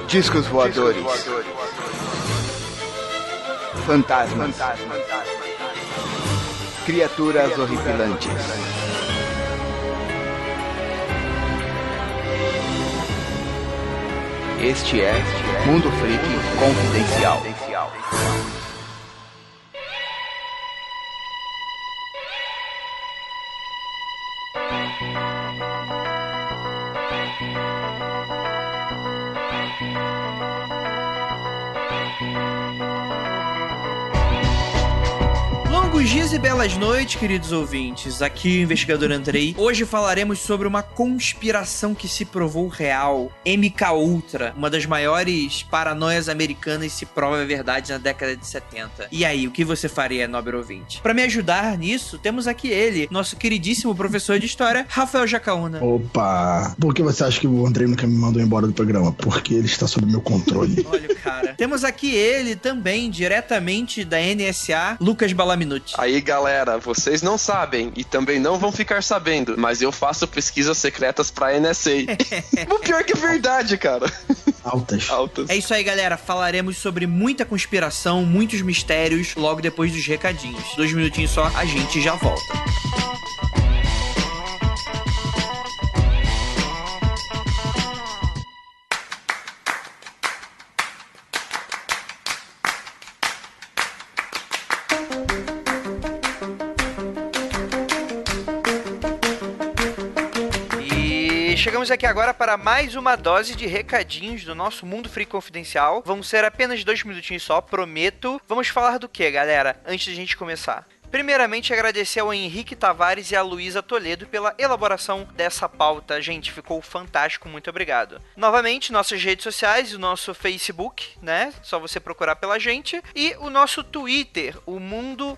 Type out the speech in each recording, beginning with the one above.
Discos voadores. Fantasmas. Criaturas horripilantes. Este é Mundo Freak Confidencial. Longos dias e belas noites, queridos ouvintes. Aqui o investigador Andrei. Hoje falaremos sobre uma conspiração que se provou real. MKUltra, uma das maiores paranoias americanas, se prova verdade na década de 70. E aí, o que você faria, nobre ouvinte? Para me ajudar nisso, temos aqui ele, nosso queridíssimo professor de história, Rafael Jacaúna. Opa! Por que você acha que o Andrei nunca me mandou embora do programa? Porque ele está sob meu controle. Olha o cara. Temos aqui ele também, diretamente da NSA, Lucas Balaminuti. Aí, galera, vocês não sabem e também não vão ficar sabendo, mas eu faço pesquisas secretas pra NSA. O pior que é verdade, cara. Altas. É isso aí, galera. Falaremos sobre muita conspiração, muitos mistérios, logo depois dos recadinhos. 2 minutinhos só, a gente já volta. Chegamos aqui agora para mais uma dose de recadinhos do nosso Mundo Freak Confidencial. Vão ser apenas 2 minutinhos só, prometo. Vamos falar do que, galera? Antes de a gente começar. Primeiramente, agradecer ao Henrique Tavares e à Luísa Toledo pela elaboração dessa pauta. Gente, ficou fantástico, muito obrigado. Novamente, nossas redes sociais, o nosso Facebook, né? Só você procurar pela gente. E o nosso Twitter, o Mundo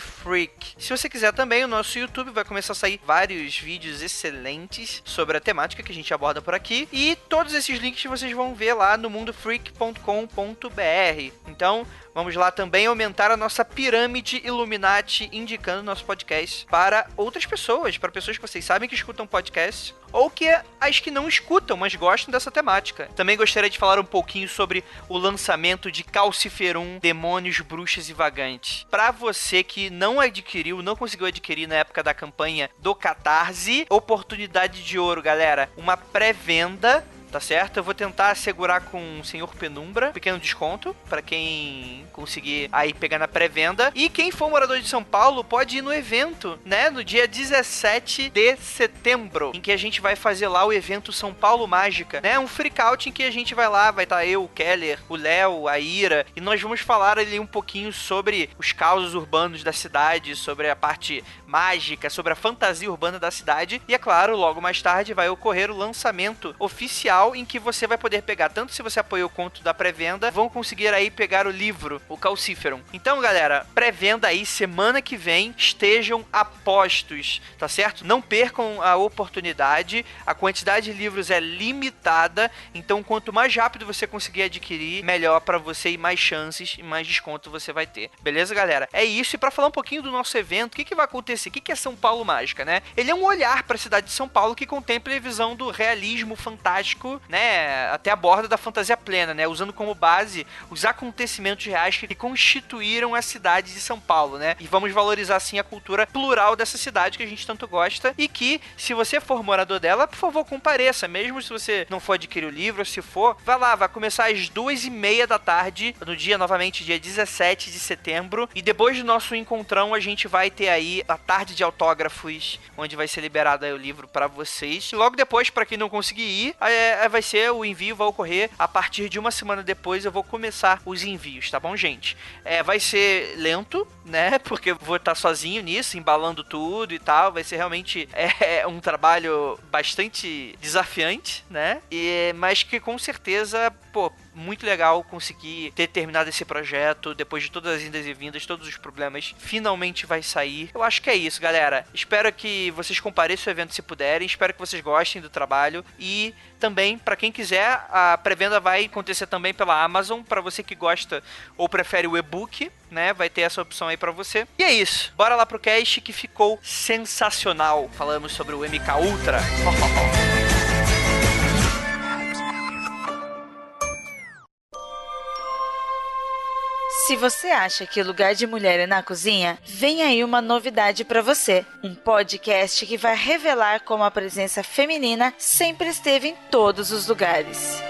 _Freak. Se você quiser também, o nosso YouTube vai começar a sair vários vídeos excelentes sobre a temática que a gente aborda por aqui. E todos esses links vocês vão ver lá no mundofreak.com.br. Então, vamos lá também aumentar a nossa pirâmide Illuminati, indicando nosso podcast para outras pessoas, para pessoas que vocês sabem que escutam podcast, ou que as que não escutam, mas gostam dessa temática. Também gostaria de falar um pouquinho sobre o lançamento de Calciferum, Demônios, Bruxas e Vagantes. Para você que não adquiriu, não conseguiu adquirir na época da campanha do Catarse, oportunidade de ouro, galera. Uma pré-venda, tá certo? Eu vou tentar assegurar com o Senhor Penumbra, pequeno desconto pra quem conseguir aí pegar na pré-venda. E quem for morador de São Paulo pode ir no evento, né? No dia 17 de setembro, em que a gente vai fazer lá o evento São Paulo Mágica, né? Um freakout em que a gente vai lá, vai estar eu, o Keller, o Léo, a Ira, e nós vamos falar ali um pouquinho sobre os causos urbanos da cidade, sobre a parte mágica, sobre a fantasia urbana da cidade. E é claro, logo mais tarde vai ocorrer o lançamento oficial, em que você vai poder pegar, tanto se você apoiou o conto da pré-venda, vão conseguir aí pegar o livro, o Calciferum. Então, galera, pré-venda aí, semana que vem, estejam apostos, tá certo? Não percam a oportunidade, a quantidade de livros é limitada, então quanto mais rápido você conseguir adquirir, melhor pra você e mais chances e mais desconto você vai ter. Beleza, galera? É isso, e pra falar um pouquinho do nosso evento, o que vai acontecer? O que é São Paulo Mágica, né? Ele é um olhar pra cidade de São Paulo que contempla a visão do realismo fantástico, né, até a borda da fantasia plena, né, usando como base os acontecimentos reais que constituíram a cidade de São Paulo, né, e vamos valorizar assim a cultura plural dessa cidade que a gente tanto gosta e que, se você for morador dela, por favor, compareça, mesmo se você não for adquirir o livro, se for, vai lá, vai começar às 2:30 da tarde, no dia, novamente, dia 17 de setembro, e depois do nosso encontrão, a gente vai ter aí a tarde de autógrafos, onde vai ser liberado aí o livro pra vocês, e logo depois, pra quem não conseguir ir, vai ser, o envio vai ocorrer a partir de uma semana depois, eu vou começar os envios, tá bom, gente? Vai ser lento, né, porque eu vou estar sozinho nisso, embalando tudo e tal, vai ser realmente um trabalho bastante desafiante, né, mas que com certeza, pô, muito legal conseguir ter terminado esse projeto depois de todas as indas e vindas, todos os problemas, finalmente vai sair. Eu acho que é isso, galera. Espero que vocês compareçam ao evento se puderem, espero que vocês gostem do trabalho e também, para quem quiser, a pré-venda vai acontecer também pela Amazon, para você que gosta ou prefere o e-book, né, vai ter essa opção aí pra você. E é isso, bora lá pro cast que ficou sensacional. Falamos sobre o MKUltra. Se você acha que o lugar de mulher é na cozinha, vem aí uma novidade para você. Um podcast que vai revelar como a presença feminina sempre esteve em todos os lugares.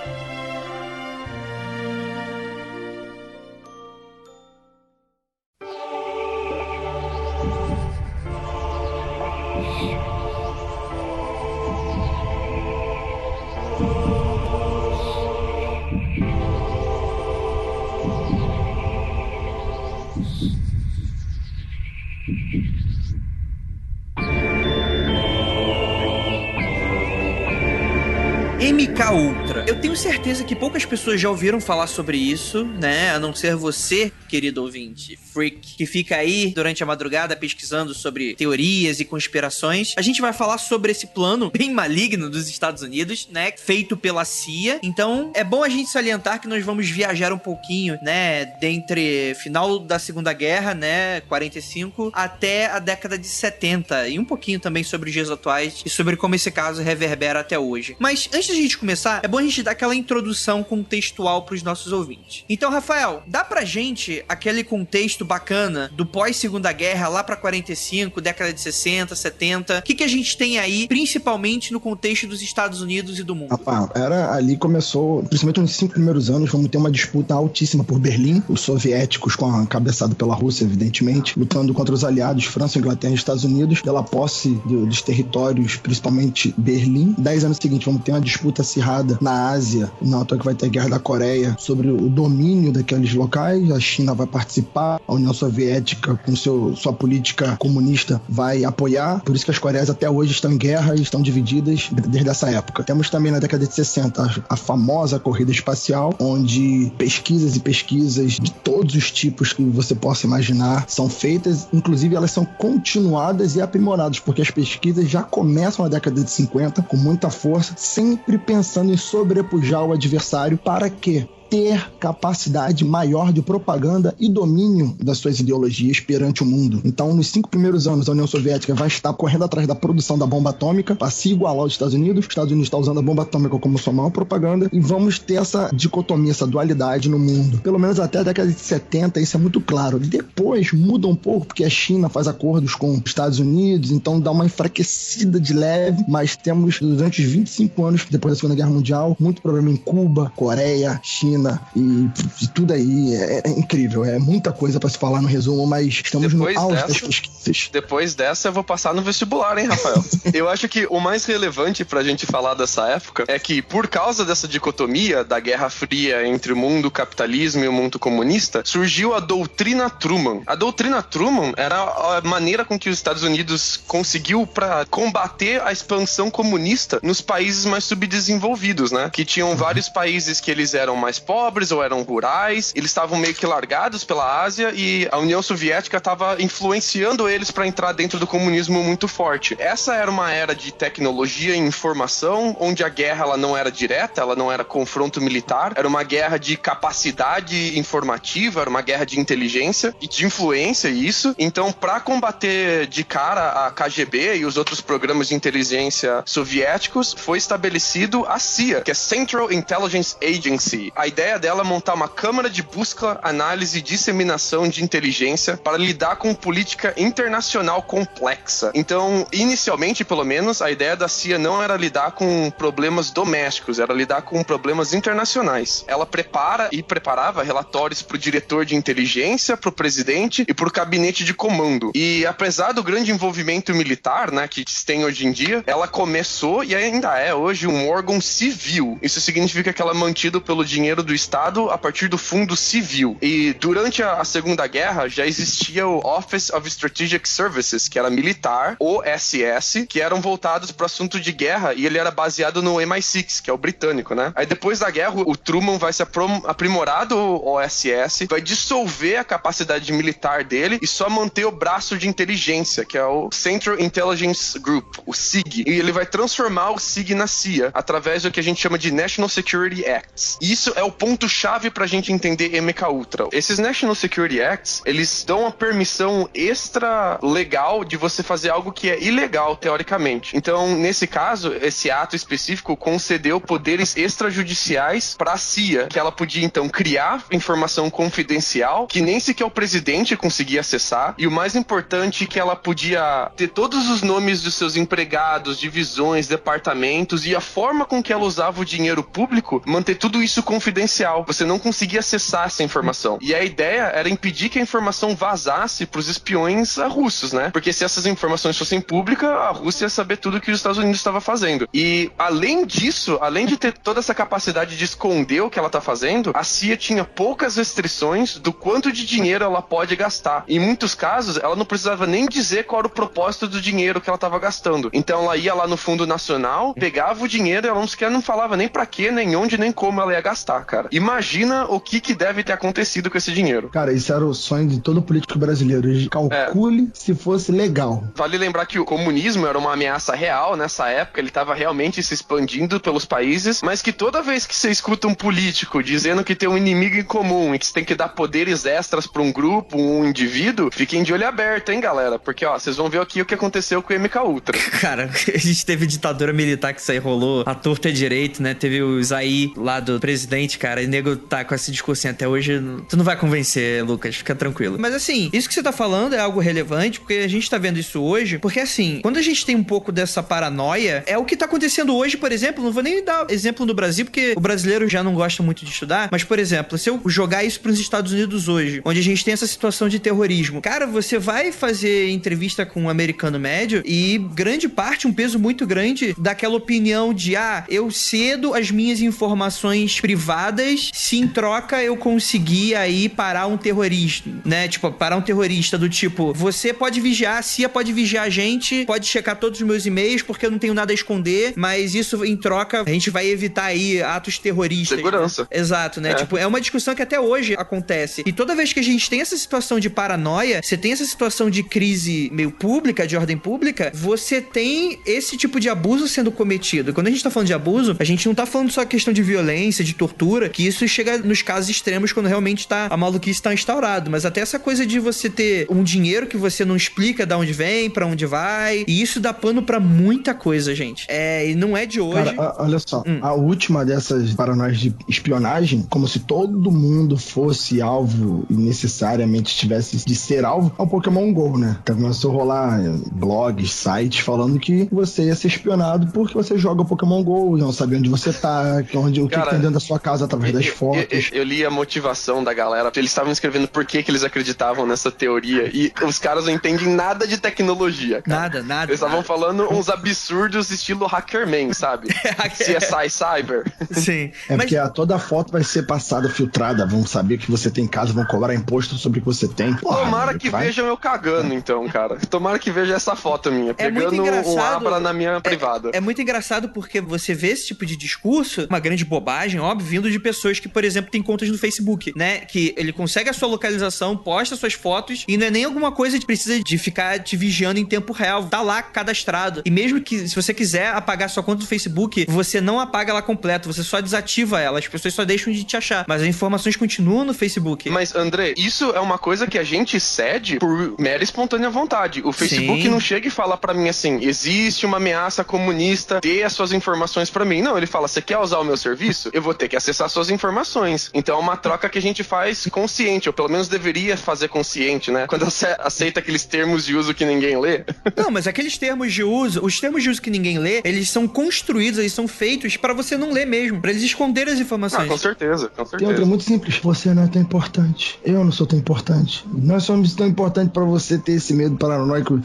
MK Ultra. Eu tenho certeza que poucas pessoas já ouviram falar sobre isso, né? A não ser você, querido ouvinte, freak, que fica aí durante a madrugada pesquisando sobre teorias e conspirações. A gente vai falar sobre esse plano bem maligno dos Estados Unidos, né? Feito pela CIA. Então, é bom a gente salientar que nós vamos viajar um pouquinho, né? Dentre final da Segunda Guerra, né? 45, até a década de 70. E um pouquinho também sobre os dias atuais e sobre como esse caso reverbera até hoje. Mas, antes de a gente começar, é bom a gente dar aquela introdução contextual pros nossos ouvintes. Então, Rafael, dá pra gente aquele contexto bacana do pós-Segunda Guerra lá pra 45, década de 60, 70. O que a gente tem aí, principalmente no contexto dos Estados Unidos e do mundo? Rapaz, ali começou, principalmente nos 5 primeiros anos, vamos ter uma disputa altíssima por Berlim, os soviéticos cabeçado pela Rússia, evidentemente, lutando contra os aliados França, Inglaterra e Estados Unidos, pela posse dos territórios, principalmente Berlim. 10 anos seguintes, vamos ter uma disputa acirrada na Ásia, não à toa que vai ter a Guerra da Coreia, sobre o domínio daqueles locais. A China vai participar, a União Soviética, com sua política comunista, vai apoiar. Por isso que as Coreias até hoje estão em guerra e estão divididas desde essa época. Temos também na década de 60 a famosa corrida espacial, onde pesquisas e pesquisas de todos os tipos que você possa imaginar são feitas, inclusive elas são continuadas e aprimoradas, porque as pesquisas já começam na década de 50 com muita força, sempre pensando em sobrepujar o adversário. Para quê? Ter capacidade maior de propaganda e domínio das suas ideologias perante o mundo. Então, nos 5 primeiros anos, a União Soviética vai estar correndo atrás da produção da bomba atômica para se igualar aos Estados Unidos. Os Estados Unidos está usando a bomba atômica como sua maior propaganda, e vamos ter essa dicotomia, essa dualidade no mundo. Pelo menos até a década de 70, isso é muito claro. Depois muda um pouco, porque a China faz acordos com os Estados Unidos, então dá uma enfraquecida de leve, mas temos, durante os 25 anos depois da Segunda Guerra Mundial, muito problema em Cuba, Coreia, China, e tudo aí é incrível, é muita coisa pra se falar no resumo, mas estamos no auge das pesquisas. Depois dessa eu vou passar no vestibular, hein, Rafael? Eu acho que o mais relevante pra gente falar dessa época é que, por causa dessa dicotomia da Guerra Fria entre o mundo capitalismo e o mundo comunista, surgiu a doutrina Truman. A doutrina Truman era a maneira com que os Estados Unidos conseguiu pra combater a expansão comunista nos países mais subdesenvolvidos, né? Que tinham vários países que eles eram mais pobres ou eram rurais, eles estavam meio que largados pela Ásia, e a União Soviética estava influenciando eles para entrar dentro do comunismo muito forte. Essa era uma era de tecnologia e informação, onde a guerra ela não era direta, ela não era confronto militar, era uma guerra de capacidade informativa, era uma guerra de inteligência e de influência, isso. Então, para combater de cara a KGB e os outros programas de inteligência soviéticos, foi estabelecido a CIA, que é Central Intelligence Agency. A ideia dela é montar uma câmara de busca, análise e disseminação de inteligência para lidar com política internacional complexa. Então, inicialmente, pelo menos, a ideia da CIA não era lidar com problemas domésticos, era lidar com problemas internacionais. Ela preparava relatórios para o diretor de inteligência, para o presidente e para o gabinete de comando. E apesar do grande envolvimento militar, né, que se tem hoje em dia, ela começou e ainda é hoje um órgão civil. Isso significa que ela é mantida pelo dinheiro do Estado a partir do fundo civil. E durante a Segunda Guerra já existia o Office of Strategic Services, que era militar, OSS, que eram voltados para o assunto de guerra, e ele era baseado no MI6, que é o britânico, né? Aí depois da guerra, o Truman vai se aprimorar do OSS, vai dissolver a capacidade militar dele e só manter o braço de inteligência, que é o Central Intelligence Group, o SIG. E ele vai transformar o SIG na CIA, através do que a gente chama de National Security Acts. Isso é o o ponto-chave pra gente entender MKUltra. Esses National Security Acts, eles dão uma permissão extra legal de você fazer algo que é ilegal, teoricamente. Então, nesse caso, esse ato específico concedeu poderes extrajudiciais pra CIA, que ela podia, então, criar informação confidencial que nem sequer o presidente conseguia acessar, e o mais importante, que ela podia ter todos os nomes dos seus empregados, divisões, departamentos e a forma com que ela usava o dinheiro público, manter tudo isso confidencial. Você não conseguia acessar essa informação. E a ideia era impedir que a informação vazasse pros espiões russos, né? Porque se essas informações fossem públicas, a Rússia ia saber tudo que os Estados Unidos estava fazendo. E além disso, além de ter toda essa capacidade de esconder o que ela tá fazendo, a CIA tinha poucas restrições do quanto de dinheiro ela pode gastar. Em muitos casos, ela não precisava nem dizer qual era o propósito do dinheiro que ela estava gastando. Então ela ia lá no Fundo Nacional, pegava o dinheiro e ela não falava nem pra quê, nem onde, nem como ela ia gastar, cara. Imagina o que deve ter acontecido com esse dinheiro. Cara, isso era o sonho de todo político brasileiro. Calcule se fosse legal. Vale lembrar que o comunismo era uma ameaça real nessa época, ele estava realmente se expandindo pelos países, mas que toda vez que você escuta um político dizendo que tem um inimigo em comum e que você tem que dar poderes extras pra um grupo, um indivíduo, fiquem de olho aberto, hein, galera? Porque, ó, vocês vão ver aqui o que aconteceu com o MKUltra. Cara, a gente teve ditadura militar que isso aí rolou, a torta é direito, né? Teve o Isaí lá do presidente, cara, e o nego tá com esse discursinho até hoje. Tu não vai convencer, Lucas, fica tranquilo. Mas assim, isso que você tá falando é algo relevante, porque a gente tá vendo isso hoje, porque assim, quando a gente tem um pouco dessa paranoia, é o que tá acontecendo hoje, por exemplo, não vou nem dar exemplo no Brasil, porque o brasileiro já não gosta muito de estudar, mas, por exemplo, se eu jogar isso pros Estados Unidos hoje, onde a gente tem essa situação de terrorismo, cara, você vai fazer entrevista com um americano médio e grande parte, um peso muito grande daquela opinião de, eu cedo as minhas informações privadas se em troca eu conseguir aí parar um terrorista, né? Tipo, parar um terrorista do tipo, você pode vigiar, a CIA pode vigiar a gente, pode checar todos os meus e-mails porque eu não tenho nada a esconder, mas isso em troca a gente vai evitar aí atos terroristas. Segurança. Né? Exato, né? Tipo, é uma discussão que até hoje acontece. E toda vez que a gente tem essa situação de paranoia, você tem essa situação de crise meio pública, de ordem pública, você tem esse tipo de abuso sendo cometido. Quando a gente tá falando de abuso, a gente não tá falando só questão de violência, de tortura, que isso chega nos casos extremos quando realmente a maluquice tá instaurado, mas até essa coisa de você ter um dinheiro que você não explica de onde vem, pra onde vai, e isso dá pano pra muita coisa, gente. E não é de hoje. Cara, olha só, a última dessas paranoias de espionagem, como se todo mundo fosse alvo e necessariamente tivesse de ser alvo, é o Pokémon GO, né? Então começou a rolar blogs, sites falando que você ia ser espionado porque você joga Pokémon GO, não sabe onde você tá, o que tem dentro da sua casa através das fotos. Eu li a motivação da galera, eles estavam escrevendo por que eles acreditavam nessa teoria, e os caras não entendem nada de tecnologia, cara. Nada. Eles estavam falando uns absurdos estilo Hackerman, sabe? CSI Cyber. Sim. Porque toda a foto vai ser passada, filtrada, vão saber que você tem casa, vão cobrar imposto sobre o que você tem. Tomara que vejam eu cagando, então, cara. Tomara que vejam essa foto minha, pegando um Abra na minha privada. É muito engraçado porque você vê esse tipo de discurso, uma grande bobagem, óbvio, vindo de pessoas que, por exemplo, têm contas no Facebook, né? Que ele consegue a sua localização, posta suas fotos e não é nem alguma coisa que precisa de ficar te vigiando em tempo real. Tá lá cadastrado. E mesmo que, se você quiser apagar sua conta do Facebook, você não apaga ela completa, você só desativa ela. As pessoas só deixam de te achar. Mas as informações continuam no Facebook. Mas, André, isso é uma coisa que a gente cede por mera espontânea vontade. O Facebook não chega e fala pra mim assim, existe uma ameaça comunista, dê as suas informações pra mim. Não, ele fala, você quer usar o meu serviço? Eu vou ter que acessar suas informações. Então é uma troca que a gente faz consciente, ou pelo menos deveria fazer consciente, né? Quando você aceita aqueles termos de uso que ninguém lê. Não, mas aqueles termos de uso, os termos de uso que ninguém lê, eles são construídos, eles são feitos pra você não ler mesmo, pra eles esconderem as informações. Com certeza. Tem outra muito simples, você não é tão importante, eu não sou tão importante, nós somos tão importantes pra você ter esse medo paranoico.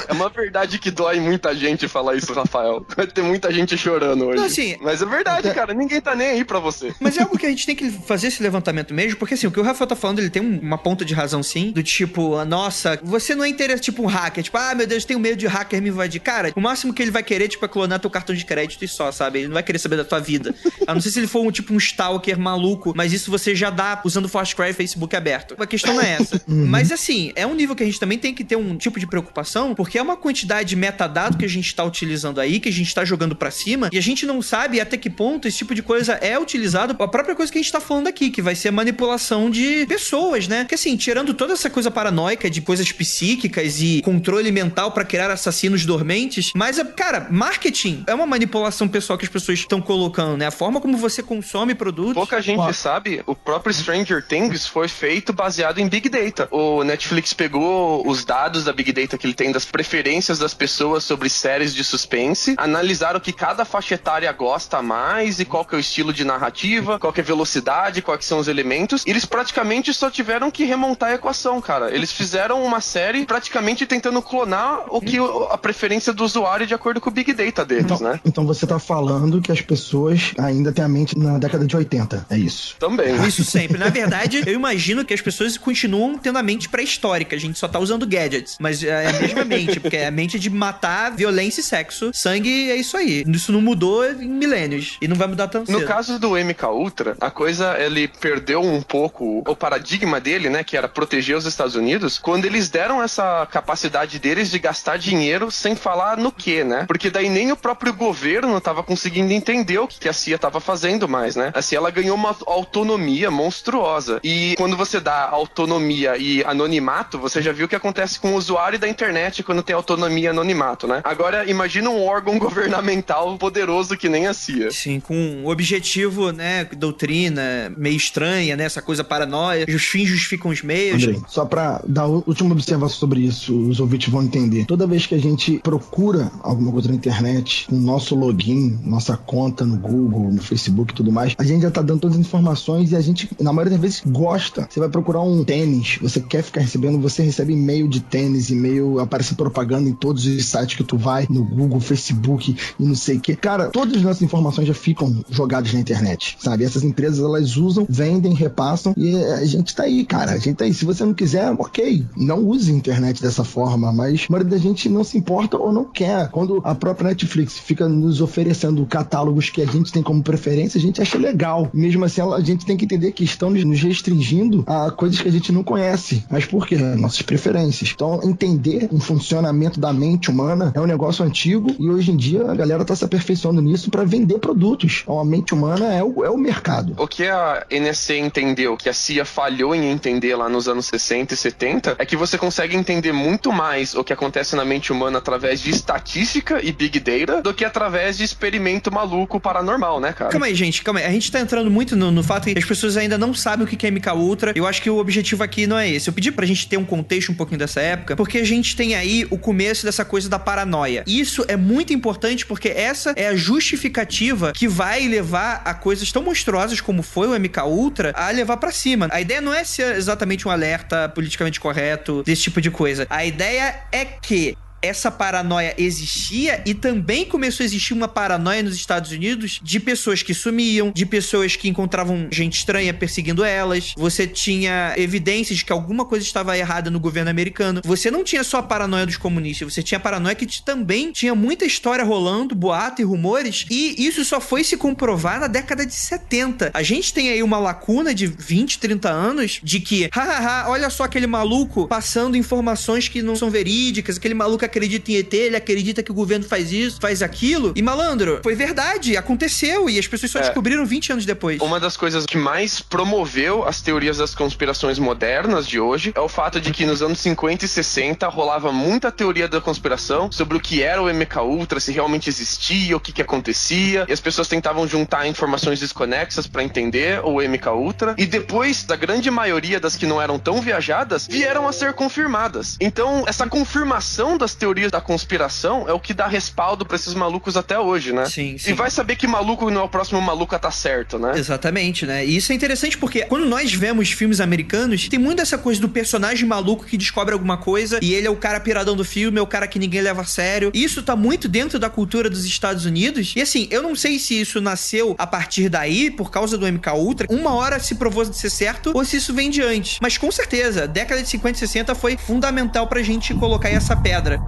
É uma verdade que dói muita gente falar isso, Rafael. Vai ter muita gente chorando hoje. Não, assim, mas é verdade, cara, ninguém tá nem aí pra você. Mas é algo que a gente tem que fazer esse levantamento mesmo, porque assim, o que o Rafael tá falando, ele tem uma ponta de razão sim, do tipo, nossa, você não é interessado, tipo um hacker, tipo, meu Deus, tenho medo de hacker me invadir. Cara, o máximo que ele vai querer, tipo, é clonar teu cartão de crédito e só, sabe? Ele não vai querer saber da tua vida. A não ser se ele for um stalker maluco, mas isso você já dá usando Foursquare e Facebook aberto. A questão não é essa. Mas assim, é um nível que a gente também tem que ter um tipo de preocupação, porque é uma quantidade de metadado que a gente tá utilizando aí, que a gente tá jogando pra cima, e a gente não sabe até que ponto esse tipo de coisa é é utilizado a própria coisa que a gente tá falando aqui, que vai ser a manipulação de pessoas, né? Porque assim, tirando toda essa coisa paranoica de coisas psíquicas e controle mental pra criar assassinos dormentes, mas, cara, marketing é uma manipulação pessoal que as pessoas estão colocando, né? A forma como você consome produtos. Pouca gente sabe, o próprio Stranger Things foi feito baseado em Big Data. O Netflix pegou os dados da Big Data que ele tem das preferências das pessoas sobre séries de suspense, analisaram o que cada faixa etária gosta mais e qual que é o estilo de narrativa, qual que é a velocidade, quais que são os elementos, e eles praticamente só tiveram que remontar a equação, cara. Eles fizeram uma série praticamente tentando clonar o que a preferência do usuário de acordo com o Big Data deles, né? Então você tá falando que as pessoas ainda têm a mente na década de 80, é isso? Também. Isso sempre. Na verdade, eu imagino que as pessoas continuam tendo a mente pré-histórica. A gente só tá usando gadgets. Mas é a mesma mente, porque é a mente de matar, violência e sexo. Sangue é isso aí. Isso não mudou em milênios. E não vai mudar tão cedo. No caso do MKUltra, a coisa, ele perdeu um pouco o paradigma dele, né? Que era proteger os Estados Unidos, quando eles deram essa capacidade deles de gastar dinheiro sem falar no que, né? Porque daí nem o próprio governo tava conseguindo entender o que a CIA tava fazendo mais, né? A CIA, ela ganhou uma autonomia monstruosa. E quando você dá autonomia e anonimato, você já viu o que acontece com o usuário da internet quando tem autonomia e anonimato, né? Agora, imagina um órgão governamental poderoso que nem a CIA. Sim, com um objetivo, né, doutrina meio estranha, né, essa coisa paranoia, os fins justificam os meios. Andrei, só pra dar a última observação sobre isso, os ouvintes vão entender. Toda vez que a gente procura alguma coisa na internet, com o nosso login, nossa conta no Google, no Facebook e tudo mais, a gente já tá dando todas as informações e a gente, na maioria das vezes, gosta. Você vai procurar um tênis, você quer ficar recebendo, você recebe e-mail de tênis, e-mail, aparece propaganda em todos os sites que tu vai, no Google, Facebook e não sei o que. Cara, todas as nossas informações já ficam jogadas na internet, sabe? Essas empresas, elas usam, vendem, repassam e a gente tá aí, cara. A gente tá aí. Se você não quiser, ok, não use a internet dessa forma, mas a maioria da gente não se importa ou não quer. Quando a própria Netflix fica nos oferecendo catálogos que a gente tem como preferência, a gente acha legal. Mesmo assim, a gente tem que entender que estão nos restringindo a coisas que a gente não conhece. Mas por quê? Nossas preferências. Então, entender o funcionamento da mente humana é um negócio antigo e hoje em dia a galera tá se aperfeiçoando nisso para vender produtos. Então, a mente humana é o mercado. O que a NSA entendeu, que a CIA falhou em entender lá nos anos 60 e 70, é que você consegue entender muito mais o que acontece na mente humana através de estatística e Big Data do que através de experimento maluco paranormal, né, cara? Calma aí, gente, calma aí. A gente tá entrando muito no fato que as pessoas ainda não sabem o que é MKUltra. Eu acho que o objetivo aqui não é esse. Eu pedi pra gente ter um contexto um pouquinho dessa época, porque a gente tem aí o começo dessa coisa da paranoia. Isso é muito importante porque essa é a justificativa que vai levar a coisas tão monstruosas como foi o MKUltra a levar pra cima. A ideia não é ser exatamente um alerta politicamente correto, desse tipo de coisa. A ideia é que essa paranoia existia e também começou a existir uma paranoia nos Estados Unidos de pessoas que sumiam, de pessoas que encontravam gente estranha perseguindo elas. Você tinha evidências de que alguma coisa estava errada no governo americano. Você não tinha só a paranoia dos comunistas, você tinha a paranoia que também tinha muita história rolando, boato e rumores, e isso só foi se comprovar na década de 70. A gente tem aí uma lacuna de 20, 30 anos de que, olha só aquele maluco passando informações que não são verídicas, aquele maluco acredita em ET, ele acredita que o governo faz isso, faz aquilo. E malandro, foi verdade, aconteceu e as pessoas só descobriram 20 anos depois. Uma das coisas que mais promoveu as teorias das conspirações modernas de hoje é o fato de que nos anos 50 e 60 rolava muita teoria da conspiração sobre o que era o MKUltra, se realmente existia, o que acontecia, e as pessoas tentavam juntar informações desconexas pra entender o MKUltra, e depois da grande maioria das que não eram tão viajadas, vieram a ser confirmadas. Então, essa confirmação das teorias da conspiração é o que dá respaldo pra esses malucos até hoje, né? Sim. E vai saber que maluco não é o próximo maluco a tá certo, né? Exatamente, né? E isso é interessante porque quando nós vemos filmes americanos, tem muito essa coisa do personagem maluco que descobre alguma coisa e ele é o cara piradão do filme, é o cara que ninguém leva a sério. Isso tá muito dentro da cultura dos Estados Unidos. E assim, eu não sei se isso nasceu a partir daí, por causa do MKUltra, uma hora se provou de ser certo, ou se isso vem de antes. Mas com certeza, a década de 50 e 60 foi fundamental pra gente colocar aí essa pedra.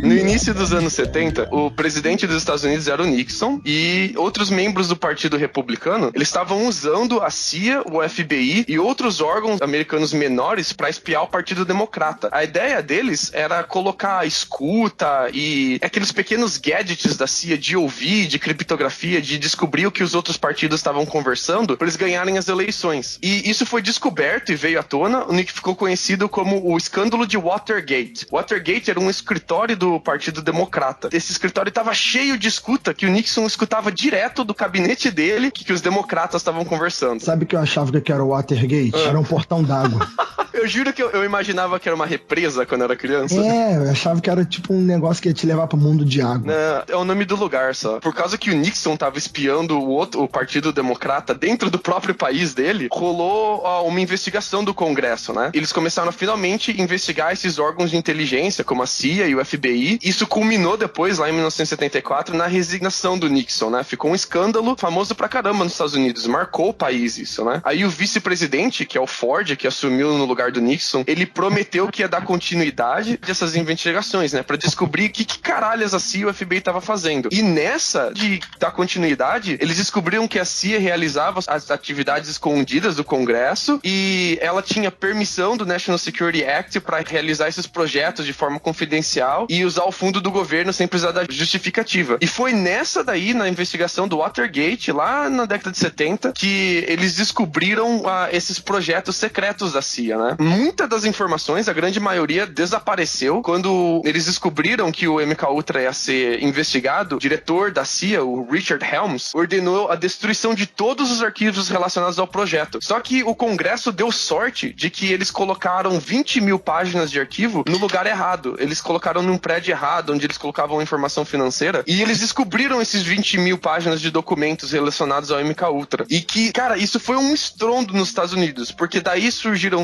No início dos anos 70, o presidente dos Estados Unidos era o Nixon e outros membros do Partido Republicano, eles estavam usando a CIA, o FBI e outros órgãos americanos menores para espiar o Partido Democrata. A ideia deles era colocar a escuta e aqueles pequenos gadgets da CIA de ouvir, de criptografia, de descobrir o que os outros partidos estavam conversando para eles ganharem as eleições. E isso foi descoberto e veio à tona, o que ficou conhecido como o escândalo de Watergate. Watergate era um escritório do Partido Democrata. Esse escritório estava cheio de escuta, que o Nixon escutava direto do gabinete dele que os democratas estavam conversando. Sabe que eu achava que era o Watergate? Era um portão d'água. Eu juro que eu imaginava que era uma represa quando era criança. Eu achava que era tipo um negócio que ia te levar pro mundo de água. Não, é o nome do lugar só. Por causa que o Nixon tava espiando o Partido Democrata dentro do próprio país dele, rolou uma investigação do Congresso, né? Eles começaram a finalmente investigar esses órgãos de inteligência, como a CIA e o FBI. Isso culminou depois, lá em 1974, na resignação do Nixon, né? Ficou um escândalo famoso pra caramba nos Estados Unidos. Marcou o país isso, né? Aí o vice-presidente, que é o Ford, que assumiu no lugar do Nixon, ele prometeu que ia dar continuidade dessas investigações, né? Pra descobrir que caralhas a CIA e o FBI tava fazendo. E nessa de dar continuidade, eles descobriram que a CIA realizava as atividades escondidas do Congresso e ela tinha permissão do National Security Act para realizar esses projetos de forma confidencial e usar o fundo do governo sem precisar da justificativa. E foi nessa daí, na investigação do Watergate, lá na década de 70, que eles descobriram esses projetos secretos da CIA, né? Muitas das informações, a grande maioria, desapareceu quando eles descobriram que o MKUltra ia ser investigado. O diretor da CIA, o Richard Helms, ordenou a destruição de todos os arquivos relacionados ao projeto. Só que o Congresso deu sorte de que eles colocaram 20 mil páginas de arquivo no lugar errado. Eles colocaram num prédio errado, onde eles colocavam informação financeira, e eles descobriram esses 20 mil páginas de documentos relacionados ao MKUltra. E que, cara, isso foi um estrondo nos Estados Unidos, porque daí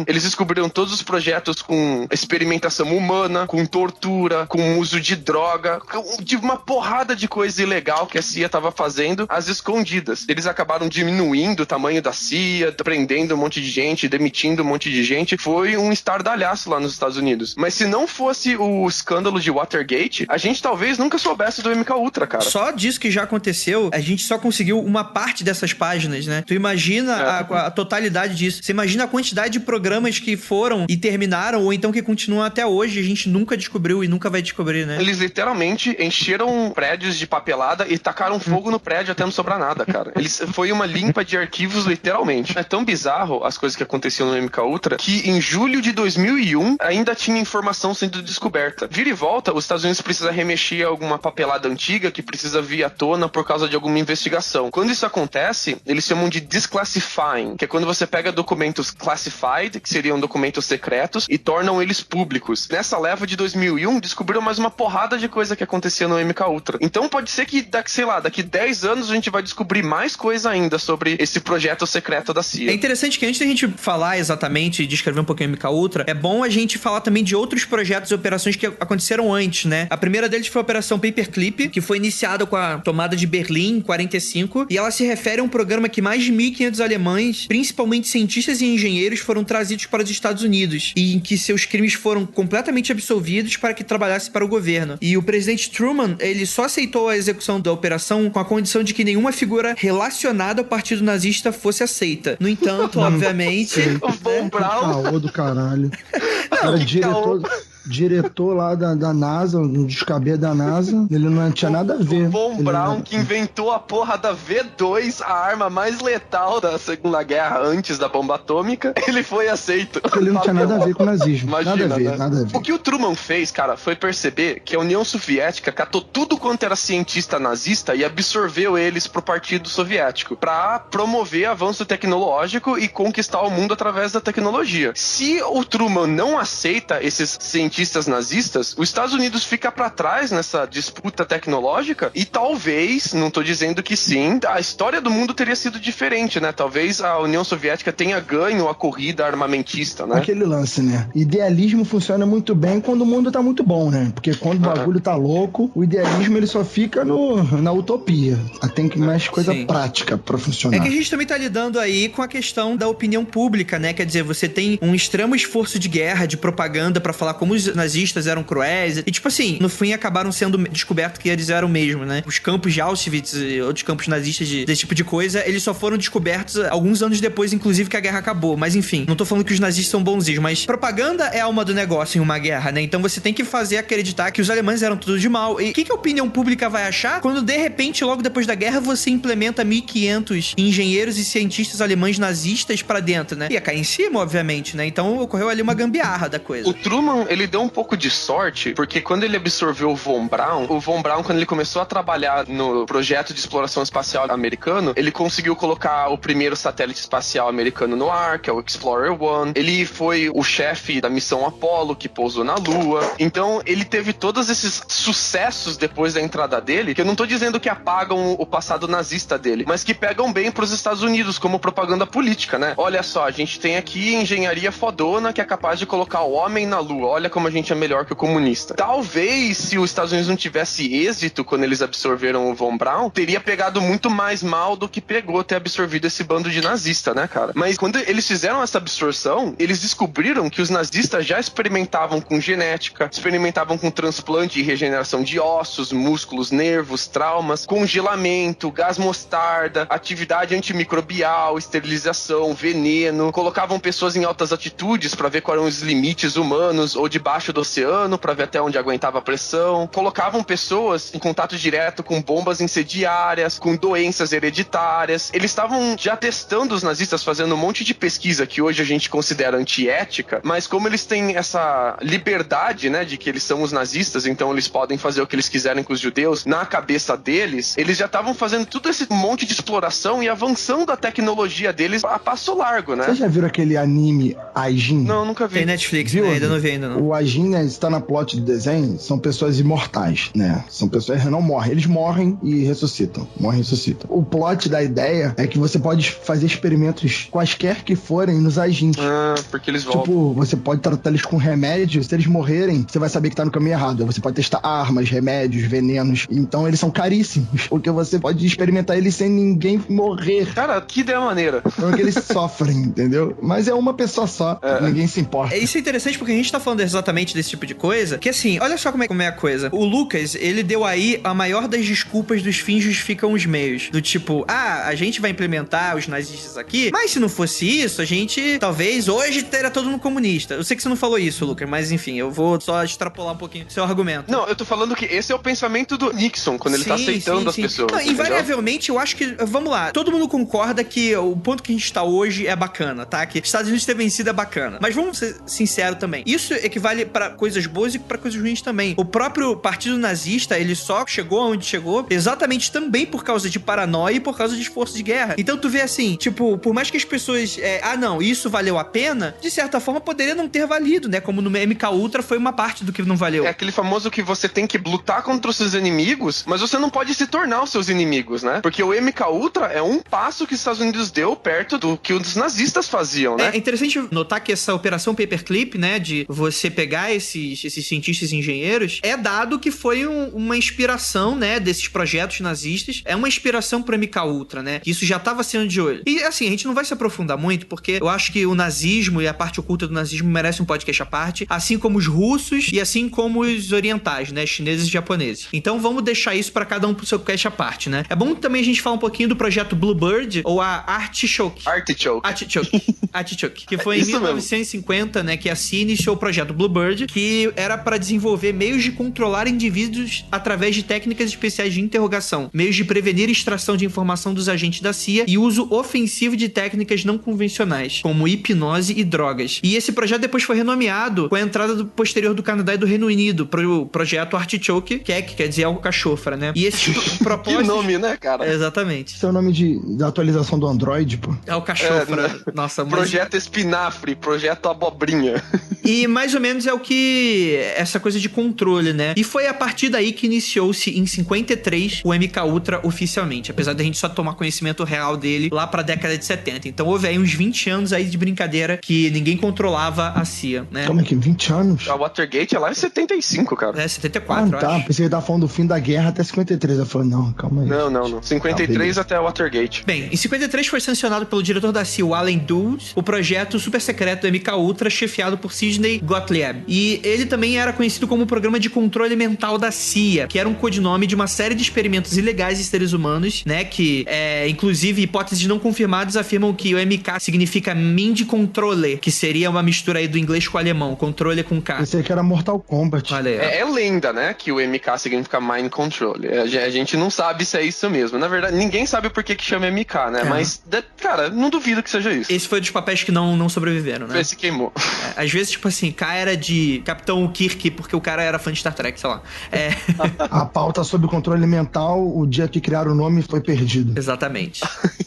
eles descobriram todos os projetos com experimentação humana, com tortura, com uso de droga, de uma porrada de coisa ilegal que a CIA estava fazendo às escondidas. Eles acabaram diminuindo o tamanho da CIA, prendendo um monte de gente, demitindo um monte de gente. Foi um estardalhaço lá nos Estados Unidos. Mas se não fosse o escândalo de Watergate, a gente talvez nunca soubesse do MKUltra, cara. Só disso que já aconteceu, a gente só conseguiu uma parte dessas páginas, né? Tu imagina a totalidade disso. Você imagina a quantidade de programas que foram e terminaram, ou então que continuam até hoje, a gente nunca descobriu e nunca vai descobrir, né? Eles literalmente encheram prédios de papelada e tacaram fogo no prédio até não sobrar nada, cara. Foi uma limpa de arquivos, literalmente. É tão bizarro as coisas que aconteciam no MKUltra que em julho de 2001 ainda tinha informação sendo descoberta. Vira e volta, os Estados Unidos precisam remexer alguma papelada antiga que precisa vir à tona por causa de alguma investigação. Quando isso acontece, eles chamam de desclassifying, que é quando você pega documentos classified, que seriam documentos secretos, e tornam eles públicos. Nessa leva de 2001, descobriram mais uma porrada de coisa que acontecia no MKUltra. Então pode ser que, daqui 10 anos a gente vai descobrir mais coisa ainda sobre esse projeto secreto da CIA. É interessante que antes da gente falar exatamente e descrever um pouquinho o MKUltra, é bom a gente falar também de outros projetos e operações que aconteceram antes, né? A primeira deles foi a Operação Paperclip, que foi iniciada com a tomada de Berlim em 45, e ela se refere a um programa que mais de 1.500 alemães, principalmente cientistas e engenheiros, foram trazidos para os Estados Unidos, e em que seus crimes foram completamente absolvidos para que trabalhasse para o governo. E o presidente Truman, ele só aceitou a execução da operação com a condição de que nenhuma figura relacionada ao partido nazista fosse aceita. No entanto, obviamente... O Von Braun... Caô do caralho. Era diretor lá da NASA, um descabê da NASA, ele não tinha nada a ver. O Von Braun, que inventou a porra da V2, a arma mais letal da Segunda Guerra antes da bomba atômica, ele foi aceito. Ele não tinha nada a ver com o nazismo. Imagina, nada a ver, né? nada a ver. O que o Truman fez, cara, foi perceber que a União Soviética catou tudo quanto era cientista nazista e absorveu eles pro Partido Soviético, pra promover avanço tecnológico e conquistar o mundo através da tecnologia. Se o Truman não aceita esses cientistas nazistas, os Estados Unidos fica pra trás nessa disputa tecnológica e talvez, não tô dizendo que sim, a história do mundo teria sido diferente, né? Talvez a União Soviética tenha ganho a corrida armamentista, né? Aquele lance, né? Idealismo funciona muito bem quando o mundo tá muito bom, né? Porque quando o bagulho tá louco, o idealismo ele só fica na utopia. Tem que mais coisa prática pra funcionar. É que a gente também tá lidando aí com a questão da opinião pública, né? Quer dizer, você tem um extremo esforço de guerra, de propaganda pra falar como os os nazistas eram cruéis. E, tipo assim, no fim acabaram sendo descoberto que eles eram mesmo, né? Os campos de Auschwitz e outros campos nazistas desse tipo de coisa, eles só foram descobertos alguns anos depois, inclusive, que a guerra acabou. Mas, enfim, não tô falando que os nazistas são bonzinhos, mas propaganda é a alma do negócio em uma guerra, né? Então você tem que fazer acreditar que os alemães eram tudo de mal. E o que a opinião pública vai achar quando, de repente, logo depois da guerra, você implementa 1.500 engenheiros e cientistas alemães nazistas pra dentro, né? Ia cair em cima, obviamente, né? Então ocorreu ali uma gambiarra da coisa. O Truman, ele deu um pouco de sorte, porque quando ele absorveu o Von Braun, quando ele começou a trabalhar no projeto de exploração espacial americano, ele conseguiu colocar o primeiro satélite espacial americano no ar, que é o Explorer 1. Ele foi o chefe da missão Apollo, que pousou na Lua. Então, ele teve todos esses sucessos depois da entrada dele, que eu não tô dizendo que apagam o passado nazista dele, mas que pegam bem pros Estados Unidos como propaganda política, né? Olha só, a gente tem aqui engenharia fodona que é capaz de colocar o homem na Lua. Olha como a gente é melhor que o comunista. Talvez, se os Estados Unidos não tivesse êxito quando eles absorveram o Von Braun, teria pegado muito mais mal do que pegou ter absorvido esse bando de nazista, né, cara? Mas quando eles fizeram essa absorção, eles descobriram que os nazistas já experimentavam com genética, experimentavam com transplante e regeneração de ossos, músculos, nervos, traumas, congelamento, gás mostarda, atividade antimicrobial, esterilização, veneno, colocavam pessoas em altas altitudes para ver quais eram os limites humanos, ou debaixo do oceano para ver até onde aguentava a pressão, colocavam pessoas em contato direto com bombas incendiárias, com doenças hereditárias. Eles estavam já testando os nazistas, fazendo um monte de pesquisa que hoje a gente considera antiética, mas como eles têm essa liberdade, né, de que eles são os nazistas, então eles podem fazer o que eles quiserem com os judeus, na cabeça deles, eles já estavam fazendo tudo esse monte de exploração e avançando a tecnologia deles a passo largo, né? Vocês já viram aquele anime Aijin? Não, nunca vi. Tem Netflix, Viu? né? Ainda não vi ainda, não. O Aijin, né, está na plot do desenho, são pessoas imortais, né? São pessoas que não morrem. Eles morrem e ressuscitam. Morrem e ressuscitam. O plot da ideia é que você pode fazer experimentos quaisquer que forem nos Aijins. Ah, porque eles voltam. Tipo, você pode tratar eles com remédio. Se eles morrerem, você vai saber que tá no caminho errado. Você pode testar armas, remédios, venenos. Então eles são caríssimos, porque você pode experimentar eles sem ninguém morrer. Cara, que ideia maneira. Então que eles sofrem, entendeu? Mas é uma pessoa só. Ninguém se importa. Isso é interessante porque a gente tá falando exatamente desse tipo de coisa, que assim, olha só como é a coisa. O Lucas, ele deu aí a maior das desculpas dos fins justificam os meios. Do tipo, a gente vai implementar os nazistas aqui, mas se não fosse isso, a gente talvez hoje teria todo mundo comunista. Eu sei que você não falou isso, Lucas, mas enfim, eu vou só extrapolar um pouquinho seu argumento. Não, eu tô falando que esse é o pensamento do Nixon, quando ele tá aceitando as pessoas. Não, invariavelmente, eu acho que, vamos lá, todo mundo concorda que o ponto que a gente tá hoje é bacana, tá? Que Estados Unidos ter vencido é bacana. Mas vamos ser sinceros também. Isso equivale pra coisas boas e pra coisas ruins também. O próprio partido nazista, ele só chegou aonde chegou exatamente também por causa de paranoia e por causa de esforço de guerra. Então tu vê assim, tipo, por mais que as pessoas, não, isso valeu a pena, de certa forma poderia não ter valido, né? Como no MK Ultra foi uma parte do que não valeu. É aquele famoso que você tem que lutar contra os seus inimigos, mas você não pode se tornar os seus inimigos, né? Porque o MK Ultra é um passo que os Estados Unidos deu perto do que os nazistas faziam, né? É interessante notar que essa operação Paperclip, né, de você pegar esses cientistas e engenheiros, é dado que foi uma inspiração, né, desses projetos nazistas, é uma inspiração pro MK Ultra, né? Isso já tava sendo de olho. E assim, a gente não vai se aprofundar muito, porque eu acho que o nazismo e a parte oculta do nazismo merece um podcast à parte, assim como os russos e assim como os orientais, né, chineses e japoneses. Então vamos deixar isso pra cada um pro seu podcast à parte, né? É bom também a gente falar um pouquinho do projeto Bluebird, ou a Artichoke, que foi em 1950, né, que a CIA iniciou o projeto Bluebird, que era para desenvolver meios de controlar indivíduos através de técnicas especiais de interrogação, meios de prevenir extração de informação dos agentes da CIA e uso ofensivo de técnicas não convencionais, como hipnose e drogas. E esse projeto depois foi renomeado com a entrada posterior do Canadá e do Reino Unido pro projeto Artichoke, que quer dizer alcachofra, né? E esse propósito... Que nome, né, cara? Exatamente. Esse é o nome da atualização do Android, pô. Alcachofra. Né? Nossa, mas... Projeto Espinafre, projeto Abobrinha. E mais ou menos é o que... essa coisa de controle, né? E foi a partir daí que iniciou-se em 53 o MK Ultra oficialmente, apesar da gente só tomar conhecimento real dele lá pra década de 70. Então houve aí uns 20 anos aí de brincadeira que ninguém controlava a CIA, né? Calma aqui, 20 anos? A Watergate é lá em 75, cara. 74, tá. acho. Pensei que ele tava falando do fim da guerra até 53. Eu falei, não, calma aí. Não. 53 até o Watergate. Bem, em 53 foi sancionado pelo diretor da CIA, o Allen Dulles, o projeto super secreto do MK Ultra, chefiado por Sidney Gottlieb. Lab. E ele também era conhecido como Programa de Controle Mental da CIA, que era um codinome de uma série de experimentos ilegais em seres humanos, né? Que, inclusive, hipóteses não confirmadas afirmam que o MK significa Mind Controle, que seria uma mistura aí do inglês com o alemão, controle com K. Pensei que era Mortal Kombat. Valeu. É lenda, né? Que o MK significa Mind Control. A gente não sabe se é isso mesmo. Na verdade, ninguém sabe por que chama MK, né? Mas, cara, não duvido que seja isso. Esse foi dos papéis que não sobreviveram, né? Esse queimou. Às vezes, tipo assim, K era de Capitão Kirk, porque o cara era fã de Star Trek, sei lá. A pauta sobre controle mental, o dia que criaram o nome foi perdido. Exatamente.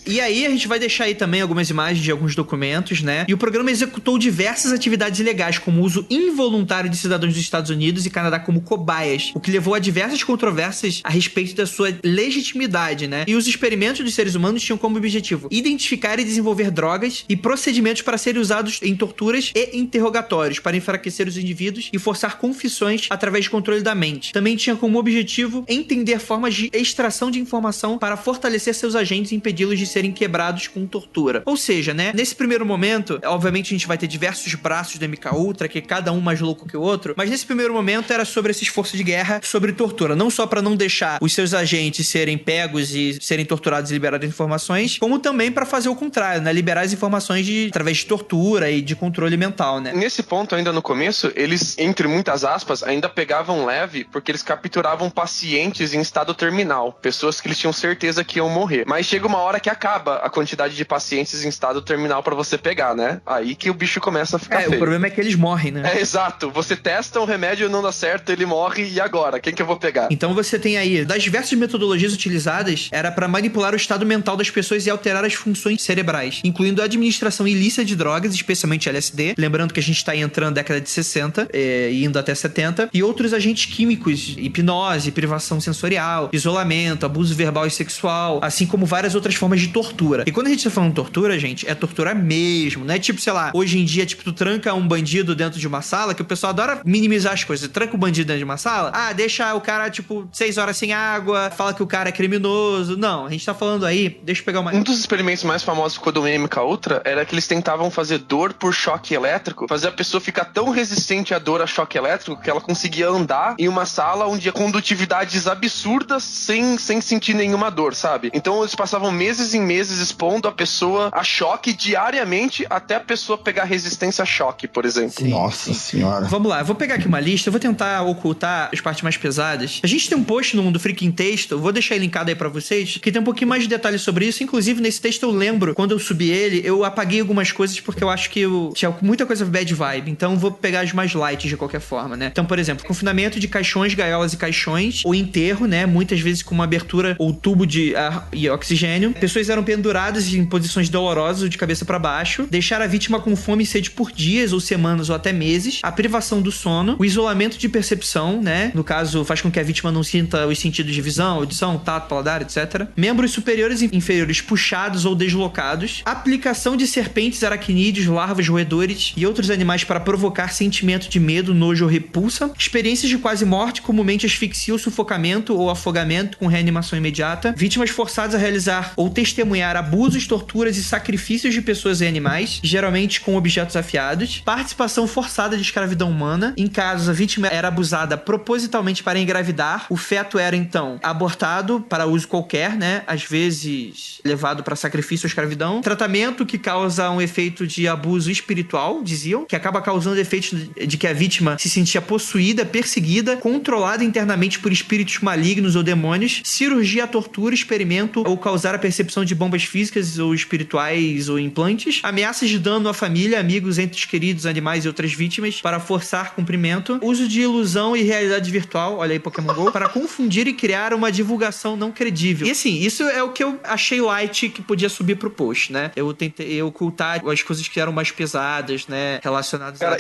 E aí, a gente vai deixar aí também algumas imagens de alguns documentos, né? E o programa executou diversas atividades ilegais, como o uso involuntário de cidadãos dos Estados Unidos e Canadá como cobaias, o que levou a diversas controvérsias a respeito da sua legitimidade, né? E os experimentos dos seres humanos tinham como objetivo identificar e desenvolver drogas e procedimentos para serem usados em torturas e interrogatórios, para enfraquecer os indivíduos e forçar confissões através de controle da mente. Também tinha como objetivo entender formas de extração de informação para fortalecer seus agentes e impedi-los de serem quebrados com tortura. Ou seja, né? Nesse primeiro momento, obviamente a gente vai ter diversos braços do MKUltra, que cada um mais louco que o outro, mas nesse primeiro momento era sobre esse esforço de guerra, sobre tortura, não só para não deixar os seus agentes serem pegos e serem torturados e liberados de informações, como também para fazer o contrário, né? Liberar as informações através de tortura e de controle mental, né? Nesse ponto, ainda no começo, eles, entre muitas aspas, ainda pegavam leve porque eles capturavam pacientes em estado terminal, pessoas que eles tinham certeza que iam morrer. Mas chega uma hora que acaba a quantidade de pacientes em estado terminal pra você pegar, né? Aí que o bicho começa a ficar feio. O problema é que eles morrem, né? Exato. Você testa um remédio, não dá certo, ele morre, e agora? Quem que eu vou pegar? Então você tem aí, das diversas metodologias utilizadas, era pra manipular o estado mental das pessoas e alterar as funções cerebrais, incluindo a administração ilícita de drogas, especialmente LSD, lembrando que a gente tá entrando na década de 60 e indo até 70, e outros agentes químicos, hipnose, privação sensorial, isolamento, abuso verbal e sexual, assim como várias outras formas de tortura. E quando a gente tá falando tortura, gente, é tortura mesmo, né? Tipo, sei lá, hoje em dia, tipo, tu tranca um bandido dentro de uma sala, que o pessoal adora minimizar as coisas. Tranca o bandido dentro de uma sala, deixa o cara, tipo, 6 horas sem água, fala que o cara é criminoso. Não, a gente tá falando aí, deixa eu pegar uma... Um dos experimentos mais famosos do MKUltra era que eles tentavam fazer dor por choque elétrico, fazer a pessoa ficar tão resistente à dor a choque elétrico que ela conseguia andar em uma sala onde tinha condutividades absurdas sem sentir nenhuma dor, sabe? Então eles passavam meses e meses expondo a pessoa a choque diariamente até a pessoa pegar resistência a choque, por exemplo. Sim, Nossa senhora. Vamos lá, eu vou pegar aqui uma lista, eu vou tentar ocultar as partes mais pesadas. A gente tem um post no Mundo Freak em texto, eu vou deixar ele linkado aí pra vocês, que tem um pouquinho mais de detalhes sobre isso. Inclusive, nesse texto eu lembro, quando eu subi ele, eu apaguei algumas coisas porque eu acho que tinha muita coisa bad vibe, então vou pegar as mais light de qualquer forma, né? Então, por exemplo, confinamento de caixões, gaiolas e caixões, ou enterro, né? Muitas vezes com uma abertura ou tubo de ar e oxigênio. Pessoas eram penduradas em posições dolorosas ou de cabeça pra baixo, deixar a vítima com fome e sede por dias ou semanas ou até meses, a privação do sono, o isolamento de percepção, né? No caso, faz com que a vítima não sinta os sentidos de visão, audição, tato, paladar, etc. Membros superiores e inferiores puxados ou deslocados, aplicação de serpentes, aracnídeos, larvas, roedores e outros animais para provocar sentimento de medo, nojo ou repulsa, experiências de quase morte, comumente asfixia ou sufocamento ou afogamento com reanimação imediata, vítimas forçadas a realizar ou testemunhar abusos, torturas e sacrifícios de pessoas e animais, geralmente com objetos afiados, participação forçada de escravidão humana, em casos a vítima era abusada propositalmente para engravidar, o feto era então abortado para uso qualquer, né, às vezes levado para sacrifício ou escravidão, tratamento que causa um efeito de abuso espiritual, diziam, que acaba causando efeitos de que a vítima se sentia possuída, perseguida, controlada internamente por espíritos malignos ou demônios, cirurgia, tortura, experimento ou causar a percepção de bombas físicas ou espirituais ou implantes, ameaças de dano à família, amigos, entes queridos, animais e outras vítimas para forçar cumprimento, uso de ilusão e realidade virtual, olha aí Pokémon GO, para confundir e criar uma divulgação não credível. E assim, isso é o que eu achei light que podia subir pro post, né? Eu tentei ocultar as coisas que eram mais pesadas, né? Relacionadas a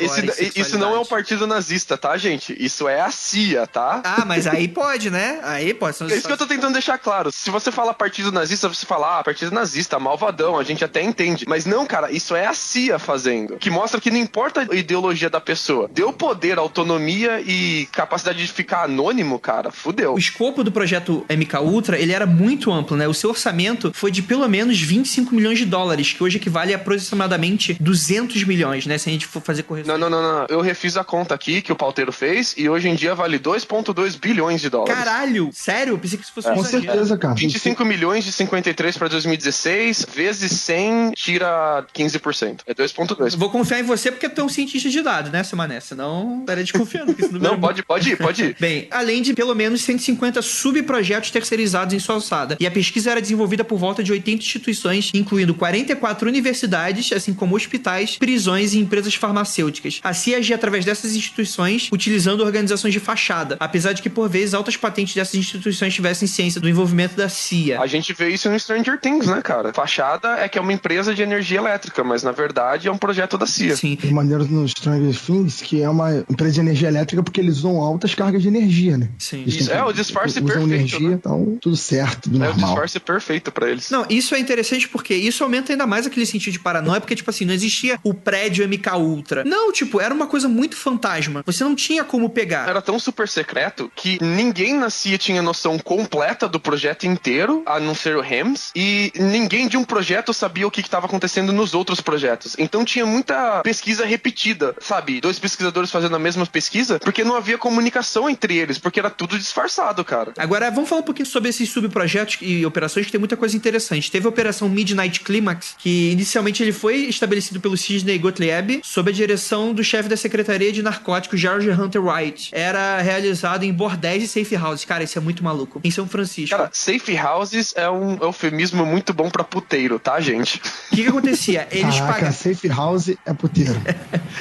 isso não é o partido nazista, tá, gente? Isso é a CIA, tá? Mas aí pode, né? Aí pode. É isso que eu tô tentando deixar claro. Se você fala partido nazista, você fala, partido nazista, malvadão, a gente até entende. Mas não, cara, isso é a CIA fazendo. Que mostra que não importa a ideologia da pessoa. Deu poder, autonomia e capacidade de ficar anônimo, cara, fudeu. O escopo do projeto MK Ultra, ele era muito amplo, né? O seu orçamento foi de pelo menos 25 milhões de dólares, que hoje equivale a aproximadamente 200 milhões, né? Se a gente for fazer correção. Não. Eu refiz a conta aqui que o Pauteiro fez e hoje em dia vale 2,2 bilhões de dólares. Caralho! Sério? Eu pensei que isso fosse Com certeza, cara. 25 milhões de 53 para 2016, vezes 100, tira 15%. É 2,2. Vou confiar em você porque tu é um cientista de dados, né, Semané? Senão, estaria desconfiando que esse número... Não, pode ir. Bem, além de pelo menos 150 subprojetos terceirizados em sua alçada. E a pesquisa era desenvolvida por volta de 80 instituições, incluindo 44 universidades, assim como hospitais, prisões e empresas farmacêuticas. A CIA agia através dessas instituições, utilizando organizações de fachada, apesar de que, por vezes, altas patentes dessas instituições tivessem ciência do envolvimento da CIA. A gente vê isso no Stranger Things, né, cara? Fachada é que é uma empresa de energia elétrica, mas, na verdade, é um projeto da CIA. Sim. De maneira no Stranger Things, que é uma empresa de energia elétrica porque eles usam altas cargas de energia, né? Sim. Isso, o disfarce usam perfeito, energia, né? Então, tudo certo, tudo É o normal. disfarce perfeito pra eles. Não, isso é interessante porque isso aumenta ainda mais aquele sentido de paranoia, porque, tipo assim, não existia o prédio MK Ultra. Não, tipo, era uma coisa muito fantasma. Você não tinha como pegar. Era tão super secreto que ninguém na CIA tinha noção completa do projeto inteiro, a não ser o Helms, e ninguém de um projeto sabia o que estava acontecendo nos outros projetos. Então tinha muita pesquisa repetida, sabe? 2 pesquisadores fazendo a mesma pesquisa, porque não havia comunicação entre eles, porque era tudo disfarçado, cara. Agora, vamos falar um pouquinho sobre esses subprojetos e operações, que tem muita coisa interessante. Teve a Operação Midnight Climax, que inicialmente ele foi estabelecido pelo Sidney Gottlieb, sob a direção do chefe da Secretaria de Narcóticos, George Hunter Wright. Era realizado em bordéis e safe houses. Cara, isso é muito maluco. Em São Francisco. Cara, safe houses é um eufemismo muito bom pra puteiro, tá, gente? O que acontecia? Eles Caraca, pagavam... safe house é puteiro.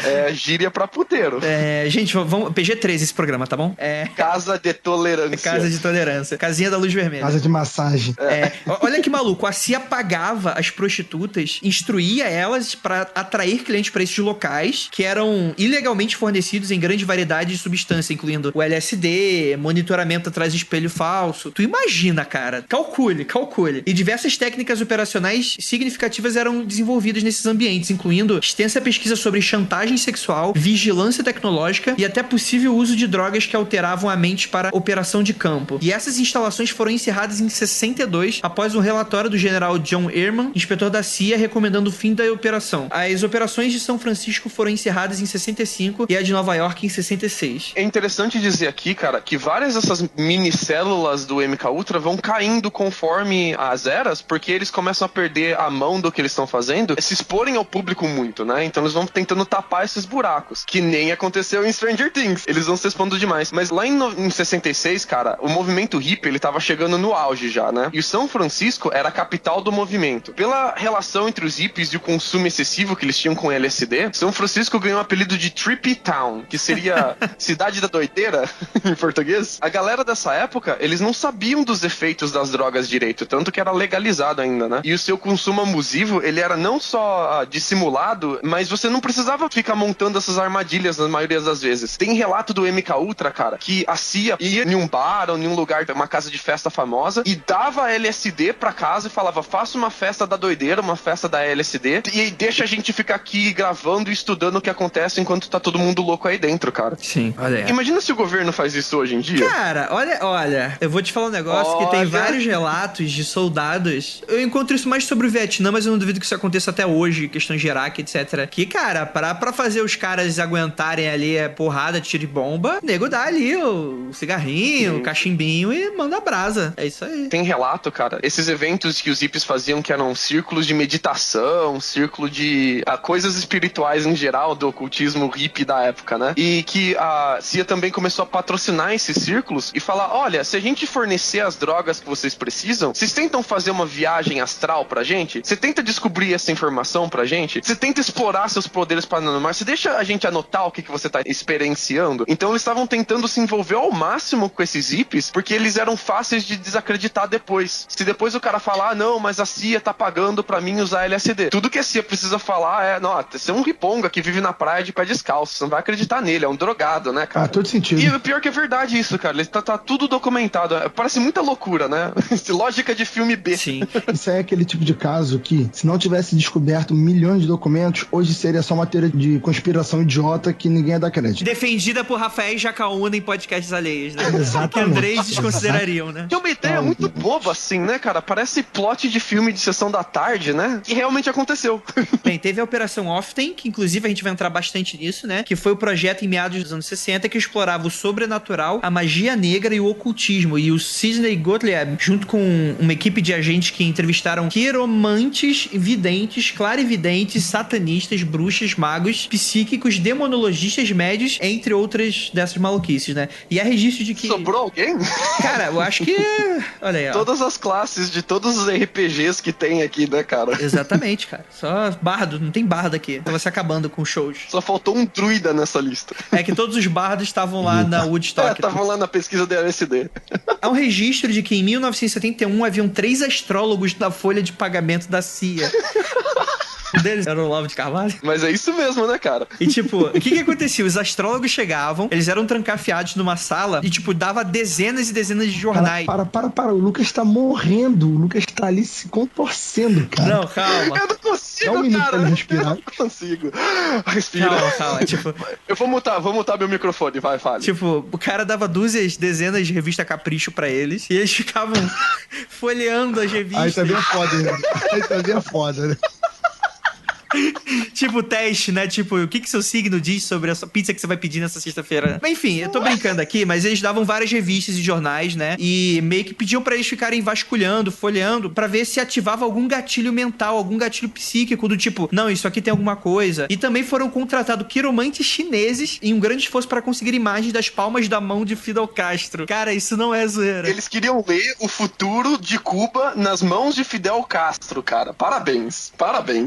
É gíria pra puteiro. Gente, vamos... PG-13 esse programa, tá bom? Casa de tolerância. Casa de tolerância. Casinha da luz vermelha. Casa de massagem. Olha que maluco, a CIA pagava as prostitutas, instruía elas pra atrair clientes pra esses locais, que eram ilegalmente fornecidos em grande variedade de substâncias, incluindo o LSD, monitoramento atrás de espelho falso. Tu imagina, cara. Calcule. E diversas técnicas operacionais significativas eram desenvolvidas nesses ambientes, incluindo extensa pesquisa sobre chantagem sexual, vigilância tecnológica e até possível uso de drogas que alteravam a mente para operação de campo. E essas instalações foram encerradas em 62, após um relatório do general John Ehrman, inspetor da CIA, recomendando o fim da operação. As operações de São Francisco foram encerradas em 65 e a de Nova York em 66. É interessante dizer aqui, cara, que várias dessas minicélulas do MK Ultra vão caindo conforme as eras, porque eles começam a perder a mão do que eles estão fazendo, se exporem ao público muito, né? Então eles vão tentando tapar esses buracos, que nem aconteceu em Stranger Things. Eles vão se expondo demais. Mas lá em 66, cara, o movimento hippie, ele tava chegando no auge já, né? E o São Francisco era a capital do movimento. Pela relação entre os hippies e o consumo excessivo que eles tinham com LSD, São Francisco ganhou o apelido de Trippy Town, que seria cidade da doideira, em português. A galera dessa época, eles não sabiam dos efeitos das drogas direito, tanto que era legalizado ainda, né? E o seu consumo abusivo, ele era não só dissimulado, mas você não precisava ficar montando essas armadilhas na maioria das vezes. Tem relato do MK Ultra, cara, que a CIA ia em um bar ou em um lugar, uma casa de festa famosa, e dava LSD pra casa e falava, faça uma festa da doideira, uma festa da LSD, e deixa a gente ficar aqui gravando e estudando o que acontece enquanto tá todo mundo louco aí dentro, cara. Sim, olha. Imagina se o governo faz isso hoje em dia. Cara, olha, eu vou te falar um negócio que tem vários relatos de soldados. Eu encontro isso mais sobre o Vietnã, mas eu não duvido que isso aconteça até hoje, questão de Iraque, etc. Que, cara, pra fazer os caras aguentarem ali a porrada, tiro e bomba, o nego dá ali o cigarrinho, o cachimbinho e manda a brasa. É isso aí. Tem relato, cara, esses eventos que os hippies faziam que eram círculos de meditação, círculo de coisas espirituais em geral do ocultismo hippie da época, né? E que a CIA também começou a patrocinar esses círculos e falar, olha, se a gente fornecer as drogas que vocês precisam, vocês tentam fazer uma viagem astral pra gente? Você tenta descobrir essa informação pra gente? Você tenta explorar seus poderes paranormais? Você deixa a gente anotar o que você tá experienciando? Então eles estavam tentando se envolver ao máximo com esses hippies, porque eles eram fáceis de desacreditar depois. Se depois o cara falar, não, mas a CIA tá pagando pra mim usar LSD. Tudo que a CIA precisa falar é, não, você é um riponga que vive na praia de pé descalço, você não vai acreditar nele, é um drogado, né, cara? Todo sentido. E o pior que é verdade isso, cara, tá tudo documentado. Parece muita loucura, né? Lógica de filme B. Sim. Isso aí é aquele tipo de caso que, se não tivesse descoberto milhões de documentos, hoje seria só uma teoria de conspiração idiota que ninguém ia dar crédito. Defendida por Rafael Jacaúna em podcasts alheios, né? Exatamente. Que Andrés desconsiderariam, né? Que é uma ideia muito boba, assim, né, cara? Parece plot de filme de sessão da tarde, né? E realmente aconteceu. Bem, teve a Operação Often, que inclusive a gente vai entrar bastante nisso, né? Que foi o projeto em meados dos anos 60 que explorava o sobrenatural, a magia negra e o ocultismo. E o Sidney Gottlieb, junto com uma equipe de agentes que entrevistaram quiromantes, videntes, clarividentes, satanistas, bruxas, magos, psíquicos, demonologistas, médios, entre outras dessas maluquices, né? E há registro de que... Sobrou alguém? Cara, eu acho que... Olha aí, ó. Todas as classes de todos os RPGs que tem aqui, né, cara? Exatamente, cara. Só bardo, não tem bardo aqui. Tava se acabando com shows. Só faltou um druida nessa lista. É que todos os bardos estavam lá na Woodstock. Estavam lá na pesquisa da LSD. Há um registro de que em 1971 haviam 3 astrólogos na folha de pagamento da CIA. Um deles era o Olavo de Carvalho. Mas é isso mesmo, né, cara? E tipo, o que acontecia? Os astrólogos chegavam, eles eram trancafiados numa sala e tipo, dava dezenas e dezenas de jornais. Para. O Lucas tá morrendo. O Lucas tá ali se contorcendo, cara. Não, calma. Eu não consigo, Dá um minuto cara. pra ele respirar. Eu não consigo. Respira. Calma. Tipo, Eu vou mutar meu microfone, vai, fale. tipo, o cara dava dezenas de revista Capricho pra eles e eles ficavam folheando as revistas. Aí também é foda, né? Aí também é foda, né? Tipo, teste, né? Tipo, o que seu signo diz sobre a sua pizza que você vai pedir nessa sexta-feira? Mas enfim, eu tô brincando aqui, mas eles davam várias revistas e jornais, né? E meio que pediam pra eles ficarem vasculhando, folheando, pra ver se ativava algum gatilho mental, algum gatilho psíquico, do tipo, não, isso aqui tem alguma coisa. E também foram contratados quiromantes chineses em um grande esforço pra conseguir imagens das palmas da mão de Fidel Castro. Cara, isso não é zoeira. Eles queriam ler o futuro de Cuba nas mãos de Fidel Castro, cara. Parabéns.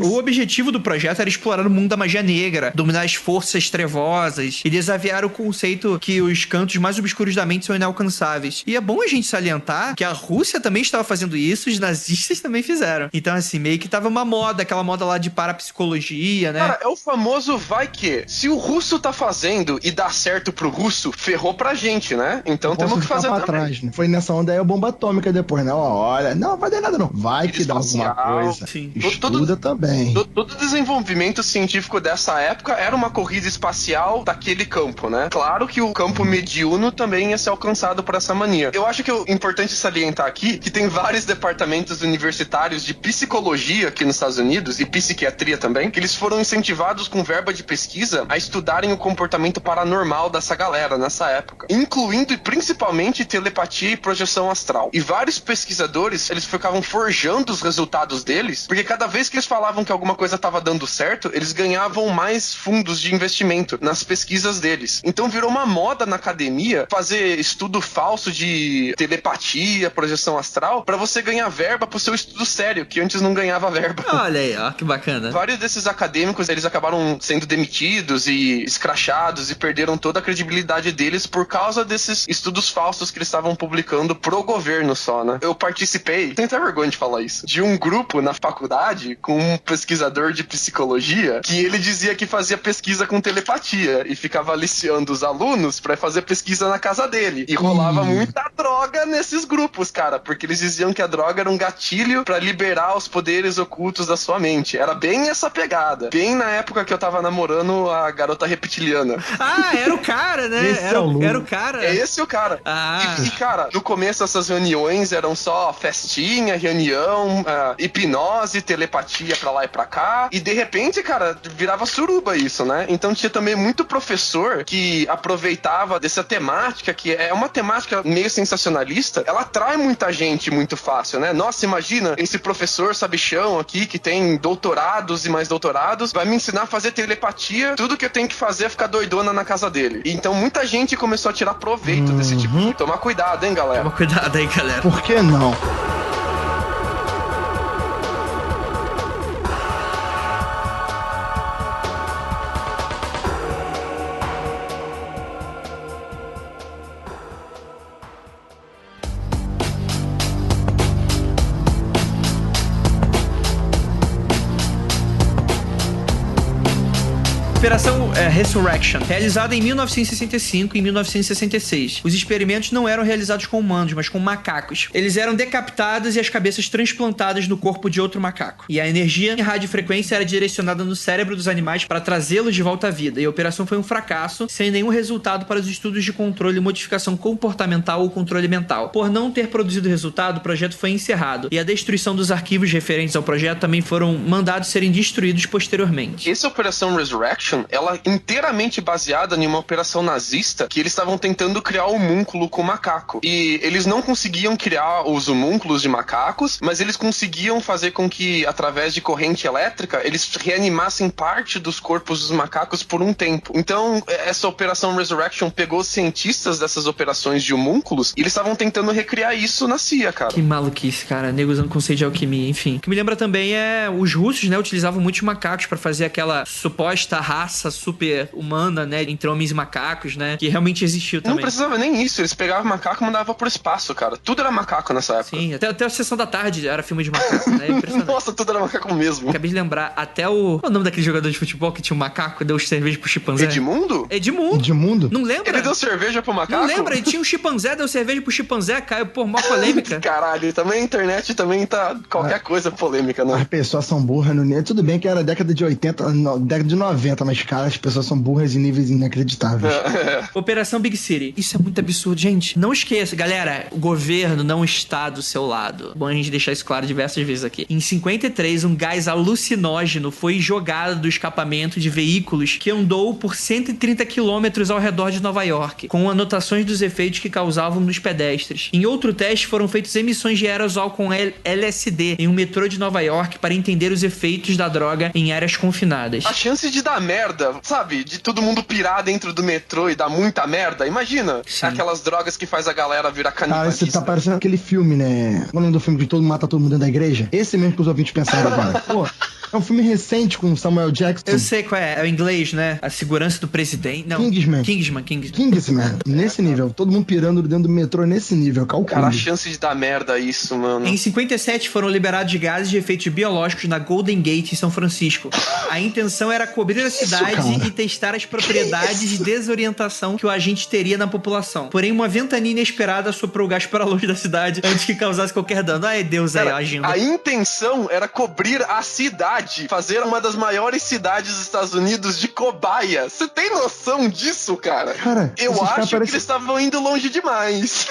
O objetivo do projeto era explorar o mundo da magia negra, dominar as forças trevosas e desafiar o conceito que os cantos mais obscuros da mente são inalcançáveis. E é bom a gente salientar que a Rússia também estava fazendo isso, os nazistas também fizeram. Então, assim, meio que tava uma moda, aquela moda lá de parapsicologia, né? Cara, é o famoso vai que. Se o russo tá fazendo e dá certo pro russo, ferrou pra gente, né? Então temos que fazer pra também. trás, né? Foi nessa onda aí a bomba atômica depois, né? Ó, olha, não vai dar nada não. Vai que dá alguma coisa. Sim. Estuda também. Todo desenvolvimento científico dessa época era uma corrida espacial daquele campo, né? Claro que o campo mediúno também ia ser alcançado por essa mania. Eu acho que é importante salientar aqui que tem vários departamentos universitários de psicologia aqui nos Estados Unidos e psiquiatria também, que eles foram incentivados com verba de pesquisa a estudarem o comportamento paranormal dessa galera nessa época, incluindo e principalmente telepatia e projeção astral. E vários pesquisadores, eles ficavam forjando os resultados deles, porque cada vez que eles falavam que alguma coisa estava dando certo, eles ganhavam mais fundos de investimento nas pesquisas deles. Então virou uma moda na academia fazer estudo falso de telepatia, projeção astral, pra você ganhar verba pro seu estudo sério, que antes não ganhava verba. Olha aí, ó, que bacana. Vários desses acadêmicos, eles acabaram sendo demitidos e escrachados e perderam toda a credibilidade deles por causa desses estudos falsos que eles estavam publicando pro governo só, né? Eu participei, tenho até vergonha de falar isso, de um grupo na faculdade com um pesquisador de psicologia que ele dizia que fazia pesquisa com telepatia e ficava aliciando os alunos pra fazer pesquisa na casa dele. E rolava muita droga nesses grupos, cara, porque eles diziam que a droga era um gatilho pra liberar os poderes ocultos da sua mente. Era bem essa pegada. Bem na época que eu tava namorando a garota reptiliana. Ah, era o cara, né? Esse é o Lu. Era o cara. É esse o cara. Ah. E, cara, no começo essas reuniões eram só festinha, reunião, hipnose, telepatia pra lá e pra cá. E de repente, cara, virava suruba isso, né? Então tinha também muito professor que aproveitava dessa temática, que é uma temática meio sensacionalista. Ela atrai muita gente muito fácil, né? Nossa, imagina esse professor sabichão aqui que tem doutorados e mais doutorados, vai me ensinar a fazer telepatia. Tudo que eu tenho que fazer é ficar doidona na casa dele. Então muita gente começou a tirar proveito desse tipo. Tomar cuidado, hein, galera? Toma cuidado aí, galera. Por que não? Operação Resurrection, realizada em 1965 e 1966. Os experimentos não eram realizados com humanos, mas com macacos. Eles eram decapitados e as cabeças transplantadas no corpo de outro macaco. E a energia em radiofrequência era direcionada no cérebro dos animais para trazê-los de volta à vida. E a operação foi um fracasso, sem nenhum resultado para os estudos de controle e modificação comportamental ou controle mental. Por não ter produzido resultado, o projeto foi encerrado. E a destruição dos arquivos referentes ao projeto também foram mandados serem destruídos posteriormente. Essa Operação Resurrection, ela é inteiramente baseada em uma operação nazista que eles estavam tentando criar um homúnculo com macaco. E eles não conseguiam criar os homúnculos de macacos, mas eles conseguiam fazer com que, através de corrente elétrica, eles reanimassem parte dos corpos dos macacos por um tempo. Então, essa Operação Resurrection pegou os cientistas dessas operações de homúnculos e eles estavam tentando recriar isso na CIA, cara. Que maluquice, cara. Nego usando conceito de alquimia, enfim. O que me lembra também é os russos, né, utilizavam muitos macacos pra fazer aquela suposta raça super humana, né, entre homens e macacos, né, que realmente existiu também. Não precisava nem isso, eles pegavam macaco e mandavam pro espaço, cara. Tudo era macaco nessa época. Sim, até a Sessão da Tarde era filme de macaco, né, impressionante. Nossa, tudo era macaco mesmo. Acabei de lembrar, até o... Qual é o nome daquele jogador de futebol que tinha um macaco e deu cerveja pro chimpanzé? Edmundo? Edmundo? Não lembra? Ele deu cerveja pro macaco? Não lembra? Ele tinha um chimpanzé, deu cerveja pro chimpanzé, caiu por mó polêmica. Caralho, também a internet também tá qualquer coisa polêmica, né? As pessoas são burras no nível. Tudo bem que era década de 80, década de 90, mas, cara, as pessoas são burras em níveis inacreditáveis. Operação Big City. Isso é muito absurdo, gente. Não esqueça, galera, o governo não está do seu lado. Bom a gente deixar isso claro diversas vezes aqui. Em 53, um gás alucinógeno foi jogado do escapamento de veículos que andou por 130 quilômetros ao redor de Nova York, com anotações dos efeitos que causavam nos pedestres. Em outro teste, foram feitas emissões de aerosol com LSD em um metrô de Nova York para entender os efeitos da droga em áreas confinadas. A chance de dar merda, sabe? De todo mundo pirar dentro do metrô e dar muita merda. Imagina. Sim. Aquelas drogas que faz a galera virar Cara, canibalista. você tá parecendo aquele filme, né? Qual é o nome do filme que todo mundo mata todo mundo dentro da igreja? Esse mesmo que os ouvintes pensaram agora. Pô, é um filme recente com Samuel Jackson. Eu sei qual é. É o inglês, né? A segurança do presidente. Não. Kingsman. Kingsman. Nesse nível. Todo mundo pirando dentro do metrô nesse nível. Cara, a Calcule. chance de dar merda isso, mano. Em 57 foram liberados de gases de efeitos biológicos na Golden Gate, em São Francisco. A intenção era cobrir a cidade cara? e testar as propriedades de desorientação que o agente teria na população. Porém, uma ventania inesperada soprou o gás para longe da cidade antes que causasse qualquer dano. Ai, Deus, aí, Cara, agindo. a intenção era cobrir a cidade, fazer uma das maiores cidades dos Estados Unidos de cobaia. Você tem noção disso, cara? Cara, Eu esses caras acho que parecem- eles estavam indo longe demais.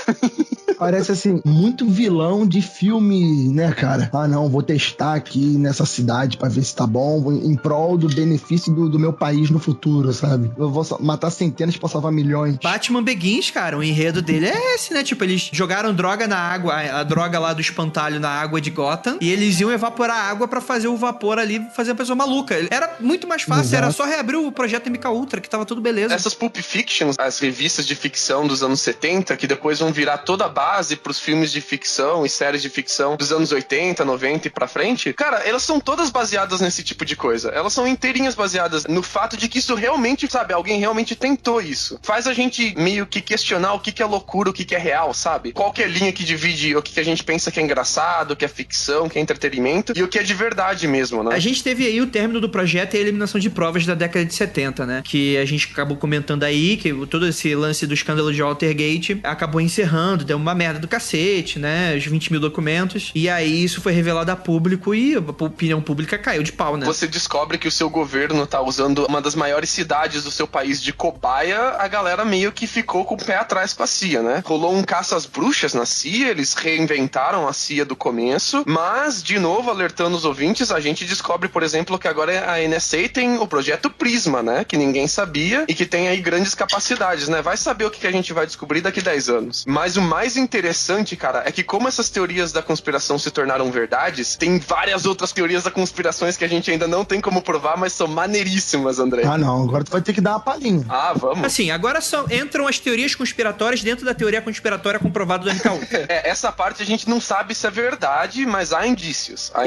Parece assim, muito vilão de filme, né, cara? Ah, não, vou testar aqui nessa cidade pra ver se tá bom, em prol do benefício do meu país no futuro, sabe? Eu vou matar centenas pra salvar milhões. Batman Begins, cara, o enredo dele é esse, né? Tipo, eles jogaram droga na água, a droga lá do espantalho na água de Gotham, e eles iam evaporar a água pra fazer o vapor ali, fazer a pessoa maluca. Era muito mais fácil, Exato. era só reabrir o projeto MK Ultra, que tava tudo beleza. Essas Pulp Fictions, as revistas de ficção dos anos 70, que depois vão virar toda a base pros filmes de ficção e séries de ficção dos anos 80, 90 e pra frente, cara, elas são todas baseadas nesse tipo de coisa. Elas são inteirinhas baseadas no fato de que isso realmente, sabe, alguém realmente tentou isso. Faz a gente meio que questionar o que é loucura, o que é real, sabe? Qual que é a linha que divide o que a gente pensa que é engraçado, o que é ficção, o que é entretenimento e o que é de verdade mesmo, né? A gente teve aí o término do projeto e a eliminação de provas da década de 70, né? Que a gente acabou comentando aí, que todo esse lance do escândalo de Watergate acabou encerrando, deu uma merda do cacete, né? Os 20 mil documentos. E aí isso foi revelado a público e a opinião pública caiu de pau, né? Você descobre que o seu governo tá usando uma das maiores cidades do seu país de cobaia, a galera meio que ficou com o pé atrás com a CIA, né? Rolou um caça às bruxas na CIA, eles reinventaram a CIA do começo, mas, de novo, alertando os ouvintes, a gente descobre, por exemplo, que agora a NSA tem o projeto Prisma, né? Que ninguém sabia e que tem aí grandes capacidades, né? Vai saber o que a gente vai descobrir daqui 10 anos. Mas o mais interessante, cara, é que como essas teorias da conspiração se tornaram verdades, tem várias outras teorias da conspiração que a gente ainda não tem como provar, mas são maneiríssimas, André. Ah, não, agora tu vai ter que dar uma palhinha. Ah, vamos. Assim, agora entram as teorias conspiratórias dentro da teoria conspiratória comprovada do MK Ultra. Essa parte a gente não sabe se é verdade, mas há indícios. Há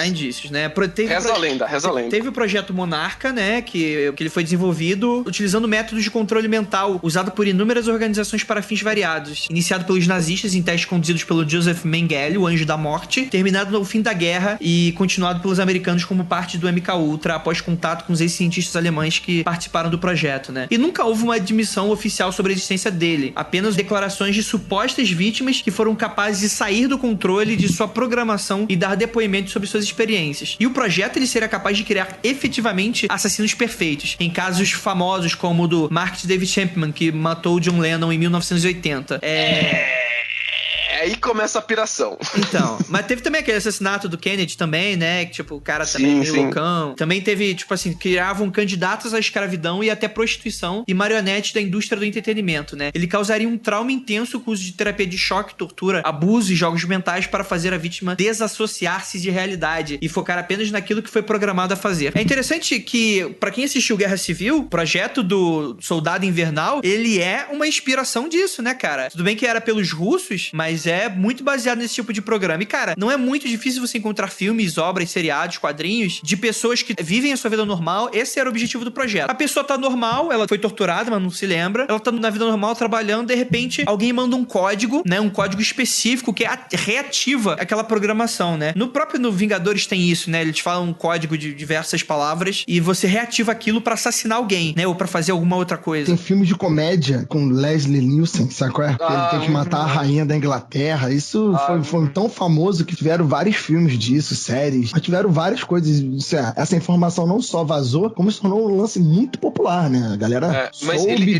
indícios, né? Reza a lenda. Teve o projeto Monarca, né? Que ele foi desenvolvido utilizando métodos de controle mental usado por inúmeras organizações para fins variados. Iniciado pelos nazistas nazistas em testes conduzidos pelo Joseph Mengele, o Anjo da Morte, terminado no fim da guerra e continuado pelos americanos como parte do MK-Ultra após contato com os ex-cientistas alemães que participaram do projeto, né? E nunca houve uma admissão oficial sobre a existência dele, apenas declarações de supostas vítimas que foram capazes de sair do controle de sua programação e dar depoimentos sobre suas experiências. E o projeto ele seria capaz de criar efetivamente assassinos perfeitos, em casos famosos como o do Mark David Chapman, que matou John Lennon em 1980. Aí começa a piração. Então, mas teve também aquele assassinato do Kennedy também, né? Que, tipo, o cara também meio loucão. Também teve, tipo assim, criavam candidatos à escravidão e até prostituição e marionetes da indústria do entretenimento, né? Ele causaria um trauma intenso com o uso de terapia de choque, tortura, abuso e jogos mentais para fazer a vítima desassociar-se de realidade e focar apenas naquilo que foi programado a fazer. É interessante que, pra quem assistiu Guerra Civil, o projeto do Soldado Invernal, ele é uma inspiração disso, né, cara? Tudo bem que era pelos russos, mas é muito baseado nesse tipo de programa. E, cara, não é muito difícil você encontrar filmes, obras, seriados, quadrinhos de pessoas que vivem a sua vida normal. Esse era o objetivo do projeto. A pessoa tá normal, ela foi torturada, mas não se lembra. Ela tá na vida normal, trabalhando, de repente, alguém manda um código, né? Um código específico que reativa aquela programação, né? No Vingadores tem isso, né? Eles falam um código de diversas palavras e você reativa aquilo pra assassinar alguém, né? Ou pra fazer alguma outra coisa. Tem filmes de comédia com Leslie Nielsen, sabe qual é? Ele tem que matar a rainha da Inglaterra. Isso foi tão famoso que tiveram vários filmes disso, séries. Mas tiveram várias coisas. Essa informação não só vazou, como se tornou um lance muito popular, né? A galera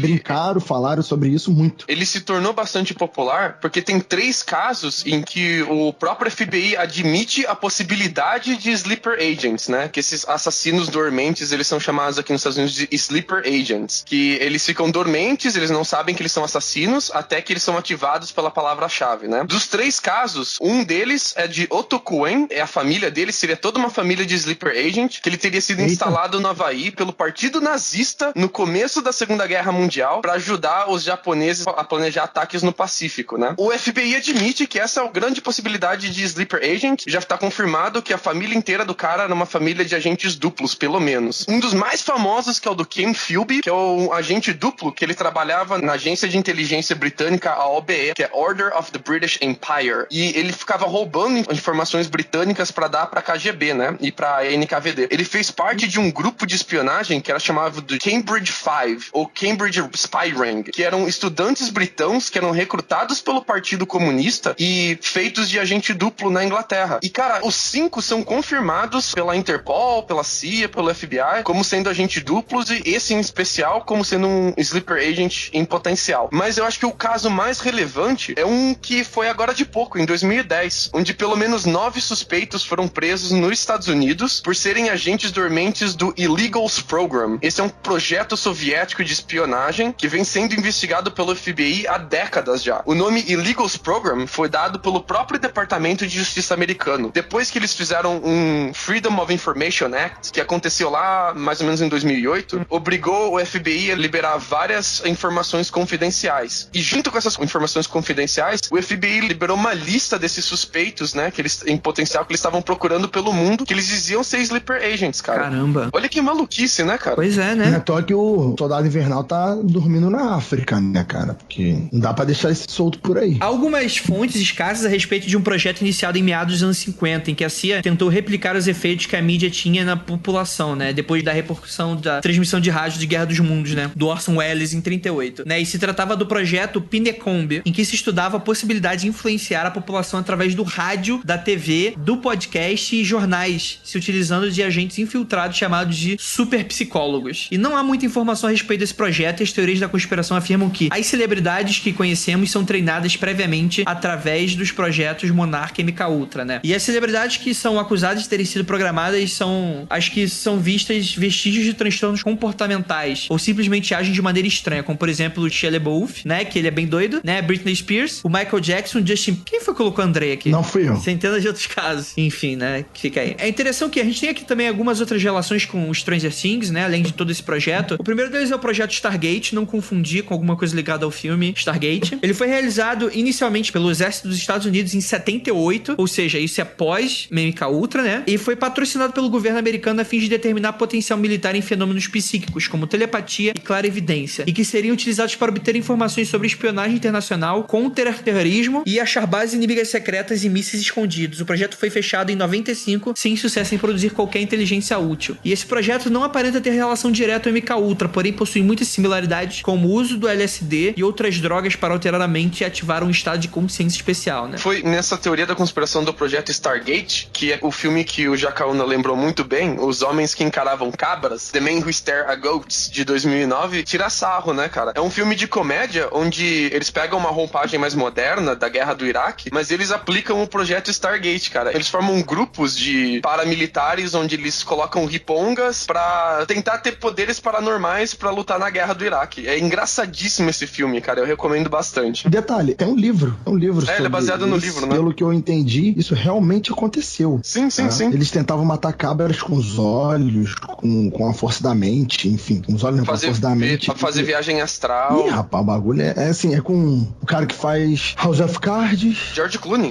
brincaram, falaram sobre isso muito. Ele se tornou bastante popular porque tem 3 casos em que o próprio FBI admite a possibilidade de sleeper agents, né? Que esses assassinos dormentes, eles são chamados aqui nos Estados Unidos de sleeper agents. Que eles ficam dormentes, eles não sabem que eles são assassinos, até que eles são ativados pela palavra-chave, né? Dos 3 casos, um deles é de Otokuen, a família dele seria toda uma família de sleeper agent, que ele teria sido instalado no Havaí pelo Partido Nazista no começo da Segunda Guerra Mundial para ajudar os japoneses a planejar ataques no Pacífico, né? O FBI admite que essa é a grande possibilidade de sleeper agent, já está confirmado que a família inteira do cara era uma família de agentes duplos, pelo menos. Um dos mais famosos, que é o do Ken Philby, que é o agente duplo, que ele trabalhava na agência de inteligência britânica, a OBE, que é Order of the British Empire, e ele ficava roubando informações britânicas pra dar pra KGB, né, e pra NKVD. Ele fez parte de um grupo de espionagem que era chamado de Cambridge Five, ou Cambridge Spy Ring, que eram estudantes britãos que eram recrutados pelo Partido Comunista e feitos de agente duplo na Inglaterra. E, cara, os 5 são confirmados pela Interpol, pela CIA, pelo FBI, como sendo agentes duplos, e esse em especial como sendo um sleeper agent em potencial. Mas eu acho que o caso mais relevante é um que foi agora de pouco, em 2010, onde pelo menos 9 suspeitos foram presos nos Estados Unidos por serem agentes dormentes do Illegals Program. Esse é um projeto soviético de espionagem que vem sendo investigado pelo FBI há décadas já. O nome Illegals Program foi dado pelo próprio Departamento de Justiça americano. Depois que eles fizeram um Freedom of Information Act, que aconteceu lá mais ou menos em 2008, obrigou o FBI a liberar várias informações confidenciais. E junto com essas informações confidenciais, o FBI liberou uma lista desses suspeitos, né, que eles, em potencial, que eles estavam procurando pelo mundo, que eles diziam ser sleeper agents, cara. Caramba. Olha que maluquice, né, cara? Pois é, né? Não é à toa que o Soldado Invernal tá dormindo na África, né, cara? Porque não dá pra deixar esse solto por aí. Há algumas fontes escassas a respeito de um projeto iniciado em meados dos anos 50, em que a CIA tentou replicar os efeitos que a mídia tinha na população, né, depois da repercussão da transmissão de rádio de Guerra dos Mundos, né, do Orson Welles em 38, né, e se tratava do projeto Pinecombe, em que se estudava a possibilidade de influenciar a população através do rádio, da TV, do podcast e jornais, se utilizando de agentes infiltrados chamados de superpsicólogos. E não há muita informação a respeito desse projeto, e as teorias da conspiração afirmam que as celebridades que conhecemos são treinadas previamente através dos projetos Monarca e MKUltra, né? E as celebridades que são acusadas de terem sido programadas são as que são vistas vestígios de transtornos comportamentais, ou simplesmente agem de maneira estranha, como por exemplo o Shia LaBeouf, né, que ele é bem doido, né, Britney Spears, o Michael Jackson, Justin... Quem foi que colocou o Andrei aqui? Não fui eu. Centenas de outros casos. Enfim, né, fica aí. É interessante que a gente tem aqui também algumas outras relações com o Stranger Things, né, além de todo esse projeto. O primeiro deles é o projeto Stargate, não confundir com alguma coisa ligada ao filme Stargate. Ele foi realizado inicialmente pelo Exército dos Estados Unidos em 78, ou seja, isso é pós MKUltra, né, e foi patrocinado pelo governo americano a fim de determinar potencial militar em fenômenos psíquicos, como telepatia e clarevidência, e que seriam utilizados para obter informações sobre espionagem internacional, contra-terrorismo terrorismo e achar bases inimigas secretas e mísseis escondidos. O projeto foi fechado em 95, sem sucesso em produzir qualquer inteligência útil. E esse projeto não aparenta ter relação direta ao MKUltra, porém possui muitas similaridades com o uso do LSD e outras drogas para alterar a mente e ativar um estado de consciência especial, né? Foi nessa teoria da conspiração do projeto Stargate, que é o filme que o Jacaúna lembrou muito bem, Os Homens que Encaravam Cabras, The Men Who Stare at Goats, de 2009, tira sarro, né, cara? É um filme de comédia onde eles pegam uma roupagem mais moderna da guerra do Iraque, mas eles aplicam o projeto Stargate, cara. Eles formam grupos de paramilitares onde eles colocam ripongas pra tentar ter poderes paranormais pra lutar na guerra do Iraque. É engraçadíssimo esse filme, cara. Eu recomendo bastante. Detalhe, é um livro. É um livro sobre ele é baseado no isso. livro, né? Pelo que eu entendi, isso realmente aconteceu. Sim. Eles tentavam matar cabras com os olhos, com a força da mente, enfim, com os olhos com a força da mente. Fazer viagem astral. Ih, rapaz, o bagulho é assim, é com o cara que faz House of Cards. George Clooney.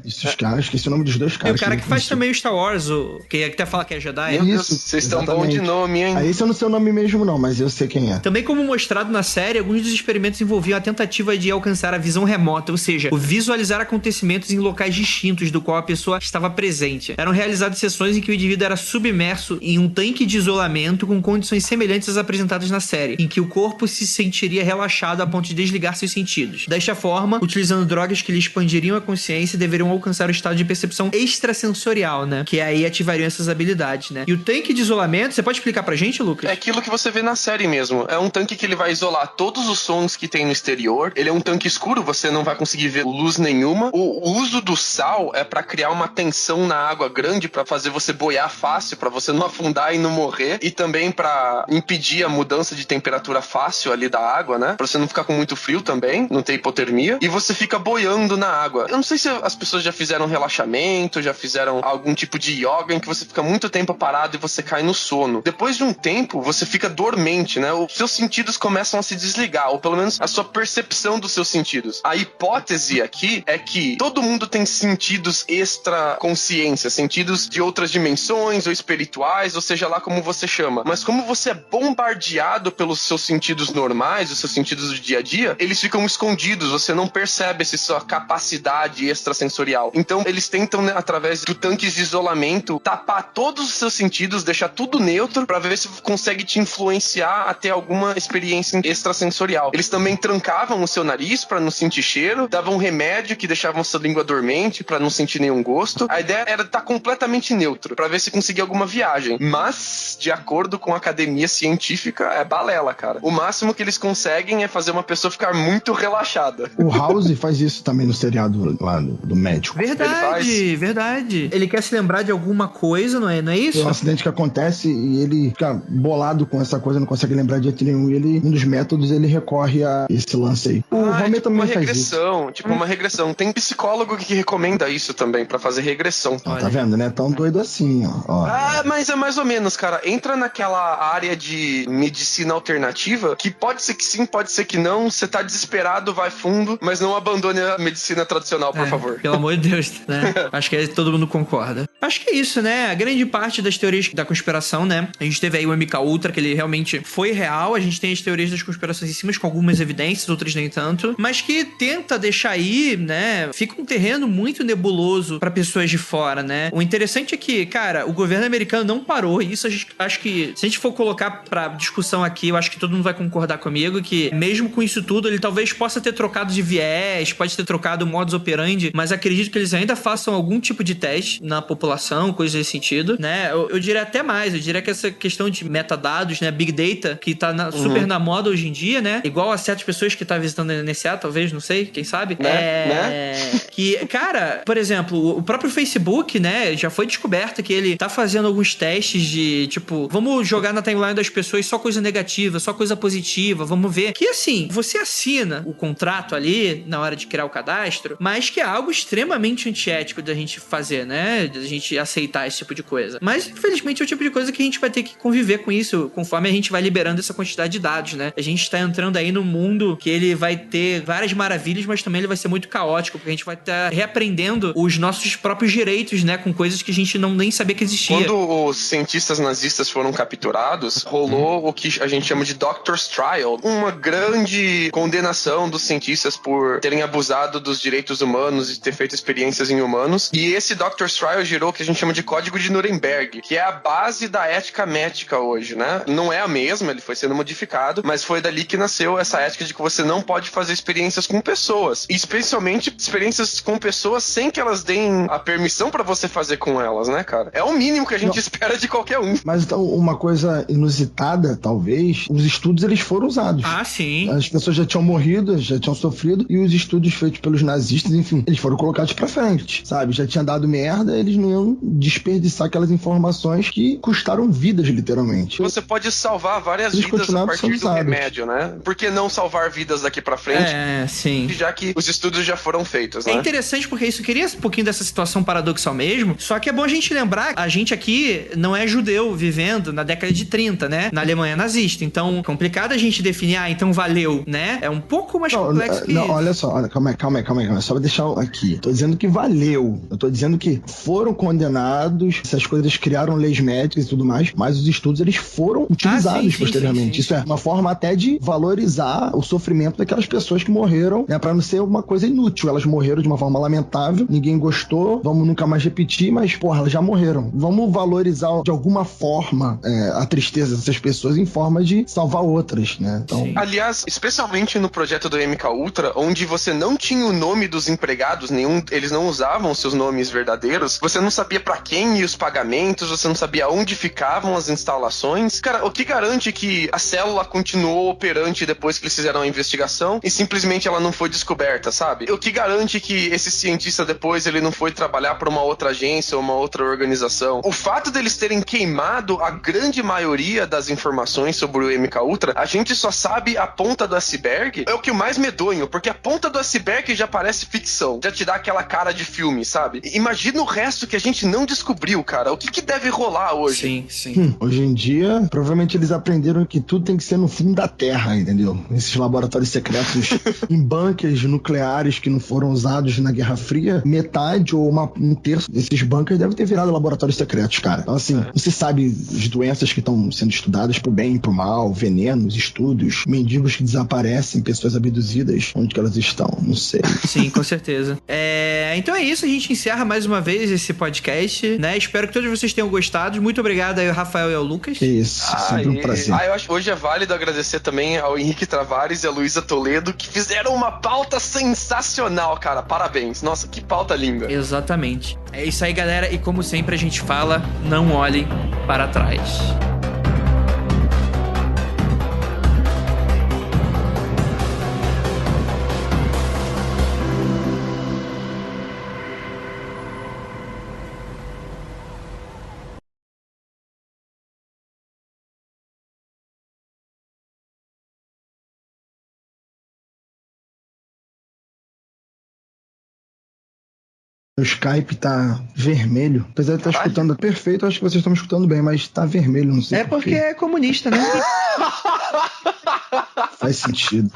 Esses caras, esqueci o nome dos dois E caras. o cara que faz também o Star Wars, que até fala que é Jedi. Meu Deus, vocês estão bons de nome, hein? Aí esse eu não sei o nome mesmo não, mas eu sei quem é. Também como mostrado na série, alguns dos experimentos envolviam a tentativa de alcançar a visão remota, ou seja, o visualizar acontecimentos em locais distintos do qual a pessoa estava presente. Eram realizadas sessões em que o indivíduo era submerso em um tanque de isolamento com condições semelhantes às apresentadas na série, em que o corpo se sentiria relaxado a ponto de desligar seus sentidos. Desta forma, utilizando drogas que lhe expandiriam a consciência, deveriam alcançar o estado de percepção extrasensorial, né? Que aí ativariam essas habilidades, né? E o tanque de isolamento, você pode explicar pra gente, Lucas? É aquilo que você vê na série mesmo. É um tanque que ele vai isolar todos os sons que tem no exterior. Ele é um tanque escuro, você não vai conseguir ver luz nenhuma. O uso do sal é pra criar uma tensão na água grande, pra fazer você boiar fácil, pra você não afundar e não morrer. E também pra impedir a mudança de temperatura fácil ali da água, né? Pra você não ficar com muito frio também, não ter hipotermia. E você fica boiando na água. Eu não sei se as pessoas já fizeram relaxamento, já fizeram algum tipo de yoga em que você fica muito tempo parado e você cai no sono. Depois de um tempo, você fica dormente, né? Os seus sentidos começam a se desligar, ou pelo menos a sua percepção dos seus sentidos. A hipótese aqui é que todo mundo tem sentidos extra-consciência, sentidos de outras dimensões, ou espirituais, ou seja lá como você chama. Mas como você é bombardeado pelos seus sentidos normais, os seus sentidos do dia a dia, eles ficam escondidos, você não percebe essa sua capacidade extrasensorial. Então, eles tentam, né, através do tanques de isolamento, tapar todos os seus sentidos, deixar tudo neutro, pra ver se consegue te influenciar a ter alguma experiência extrasensorial. Eles também trancavam o seu nariz pra não sentir cheiro, davam um remédio que deixavam sua língua dormente pra não sentir nenhum gosto. A ideia era estar completamente neutro, pra ver se conseguia alguma viagem. Mas, de acordo com a academia científica, é balela, cara. O máximo que eles conseguem é fazer uma pessoa ficar muito relaxada. O House faz isso também no seriado lá do médico. Verdade. Ele quer se lembrar de alguma coisa, não é isso? É um acidente que acontece e ele fica bolado com essa coisa, não consegue lembrar de jeito nenhum. E ele, um dos métodos, ele recorre a esse lance aí. O Homer também faz isso. Tipo uma regressão. Tem psicólogo que recomenda isso também, pra fazer regressão. Tá vendo, né? Tão doido assim, ó. Mas é mais ou menos, cara. Entra naquela área de medicina alternativa, que pode ser que sim, pode ser que não. Você tá desesperado, vai fundo, mas não abandone a medicina tradicional, por favor. Pelo amor de Deus, né? Acho que todo mundo concorda. Acho que é isso, né? A grande parte das teorias da conspiração, né? A gente teve aí o MKUltra, que ele realmente foi real. A gente tem as teorias das conspirações em cima, com algumas evidências, outras nem tanto. Mas que tenta deixar aí, né? Fica um terreno muito nebuloso pra pessoas de fora, né? O interessante é que, cara, o governo americano não parou. E isso acho que, se a gente for colocar pra discussão aqui, eu acho que todo mundo vai concordar comigo que, mesmo com isso tudo, ele talvez possa ter trocado de viés, pode ter trocado o modus operandi, mas acredito que eles ainda façam algum tipo de teste na população, coisa nesse sentido, né? Eu diria até mais, eu diria que essa questão de metadados, né? Big Data, que tá super na moda hoje em dia, né? Igual a certas pessoas que tá visitando a NSA, talvez, não sei, quem sabe? Que, cara, por exemplo, o próprio Facebook, né? Já foi descoberto que ele tá fazendo alguns testes de, tipo, vamos jogar na timeline das pessoas só coisa negativa, só coisa positiva, vamos ver. Que, assim, você assina o contrato ali na hora de criar o cadastro, mas que é algo extremamente antiético da gente fazer, né? Da gente aceitar esse tipo de coisa. Mas, infelizmente, é o tipo de coisa que a gente vai ter que conviver com isso conforme a gente vai liberando essa quantidade de dados, né? A gente tá entrando aí num mundo que ele vai ter várias maravilhas, mas também ele vai ser muito caótico, porque a gente vai estar reaprendendo os nossos próprios direitos, né? Com coisas que a gente nem sabia que existia. Quando os cientistas nazistas foram capturados, rolou o que a gente chama de Doctor's Trial, uma grande condenação dos cientistas por terem abusado dos direitos humanos e ter feito experiências em humanos. E esse Doctor's Trial gerou o que a gente chama de Código de Nuremberg, que é a base da ética médica hoje, né? Não é a mesma, ele foi sendo modificado, mas foi dali que nasceu essa ética de que você não pode fazer experiências com pessoas, especialmente experiências com pessoas sem que elas deem a permissão pra você fazer com elas, né, cara? É o mínimo que a gente espera de qualquer um. Mas então, uma coisa inusitada, talvez, os estudos eles foram usados. Ah, sim. As pessoas já tinham morrido, já tinham sofrido, e os estudos feitos pelos nazistas, enfim, eles foram colocados pra frente, sabe? Já tinha dado merda, eles não iam desperdiçar aquelas informações que custaram vidas, literalmente. Você pode salvar várias Eles vidas a continuaram partir sendo do usados. remédio, né? Por que não salvar vidas daqui pra frente? Sim. Já que os estudos já foram feitos, É né? interessante porque isso cria um pouquinho dessa situação paradoxal mesmo, só que é bom a gente lembrar, a gente aqui não é judeu vivendo na década de 30, né? Na Alemanha nazista. Então, complicado a gente definir, então valeu, né? É um pouco mais complexo que não, isso. olha só, calma aí. Só pra deixar aqui. Tô dizendo que valeu. Eu tô dizendo que foram condenados, essas coisas criaram leis médicas e tudo mais, mas os estudos, eles foram utilizados posteriormente. sim. Isso é uma forma até de valorizar o sofrimento daquelas pessoas que morreram, né? Pra não ser uma coisa inútil. Elas morreram de uma forma lamentável, ninguém gostou, vamos nunca mais repetir, mas, porra, elas já morreram. Vamos valorizar de alguma forma a tristeza dessas pessoas em forma de salvar outras, né? Então, Aliás, especialmente no projeto do MK Ultra, onde você não tinha o nome dos empregados, eles não usavam seus nomes verdadeiros, você não sabia pra quem ia os pagamentos, você não sabia onde ficavam as instalações. Cara, o que garante que a célula continuou operante depois que eles fizeram a investigação e simplesmente ela não foi descoberta, sabe? O que garante que esse cientista depois ele não foi trabalhar pra uma outra agência ou uma outra organização? O fato deles terem queimado a grande maioria das informações sobre o MK Ultra, a gente só sabe a ponta do iceberg, é o que mais medonho, porque a ponta do iceberg já parece ficção, já te dá aquela cara de filme, sabe? Imagina o resto que a gente não descobriu, cara. O que deve rolar hoje? Sim. hoje em dia, provavelmente eles aprenderam que tudo tem que ser no fundo da Terra, entendeu? Esses laboratórios secretos em bunkers nucleares que não foram usados na Guerra Fria, metade ou um terço desses bunkers deve ter virado laboratórios secretos, cara. Então, assim, não se sabe as doenças que estão sendo estudadas pro bem e pro mal, venenos, estudos, mendigos que desaparecem, pessoas abduzidas, onde que elas estão, não sei. Sim, com certeza. Então é isso, a gente encerra mais uma vez esse podcast, né? Espero que todos vocês tenham gostado. Muito obrigado aí ao Rafael e ao Lucas. Isso, sempre um prazer. Eu acho que hoje é válido agradecer também ao Henrique Travares e à Luísa Toledo, que fizeram uma pauta sensacional, cara. Parabéns. Nossa, que pauta linda. Exatamente. É isso aí, galera. E como sempre a gente fala, não olhem para trás. O Skype tá vermelho. Apesar de estar escutando perfeito, acho que vocês estão me escutando bem, mas tá vermelho, não sei É porque é comunista, né? Faz sentido.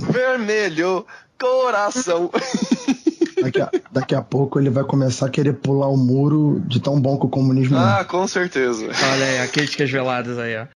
Vermelho, coração. Daqui a pouco ele vai começar a querer pular o muro de tão bom que o comunismo é. Com certeza. Olha aí, críticas veladas aí, ó.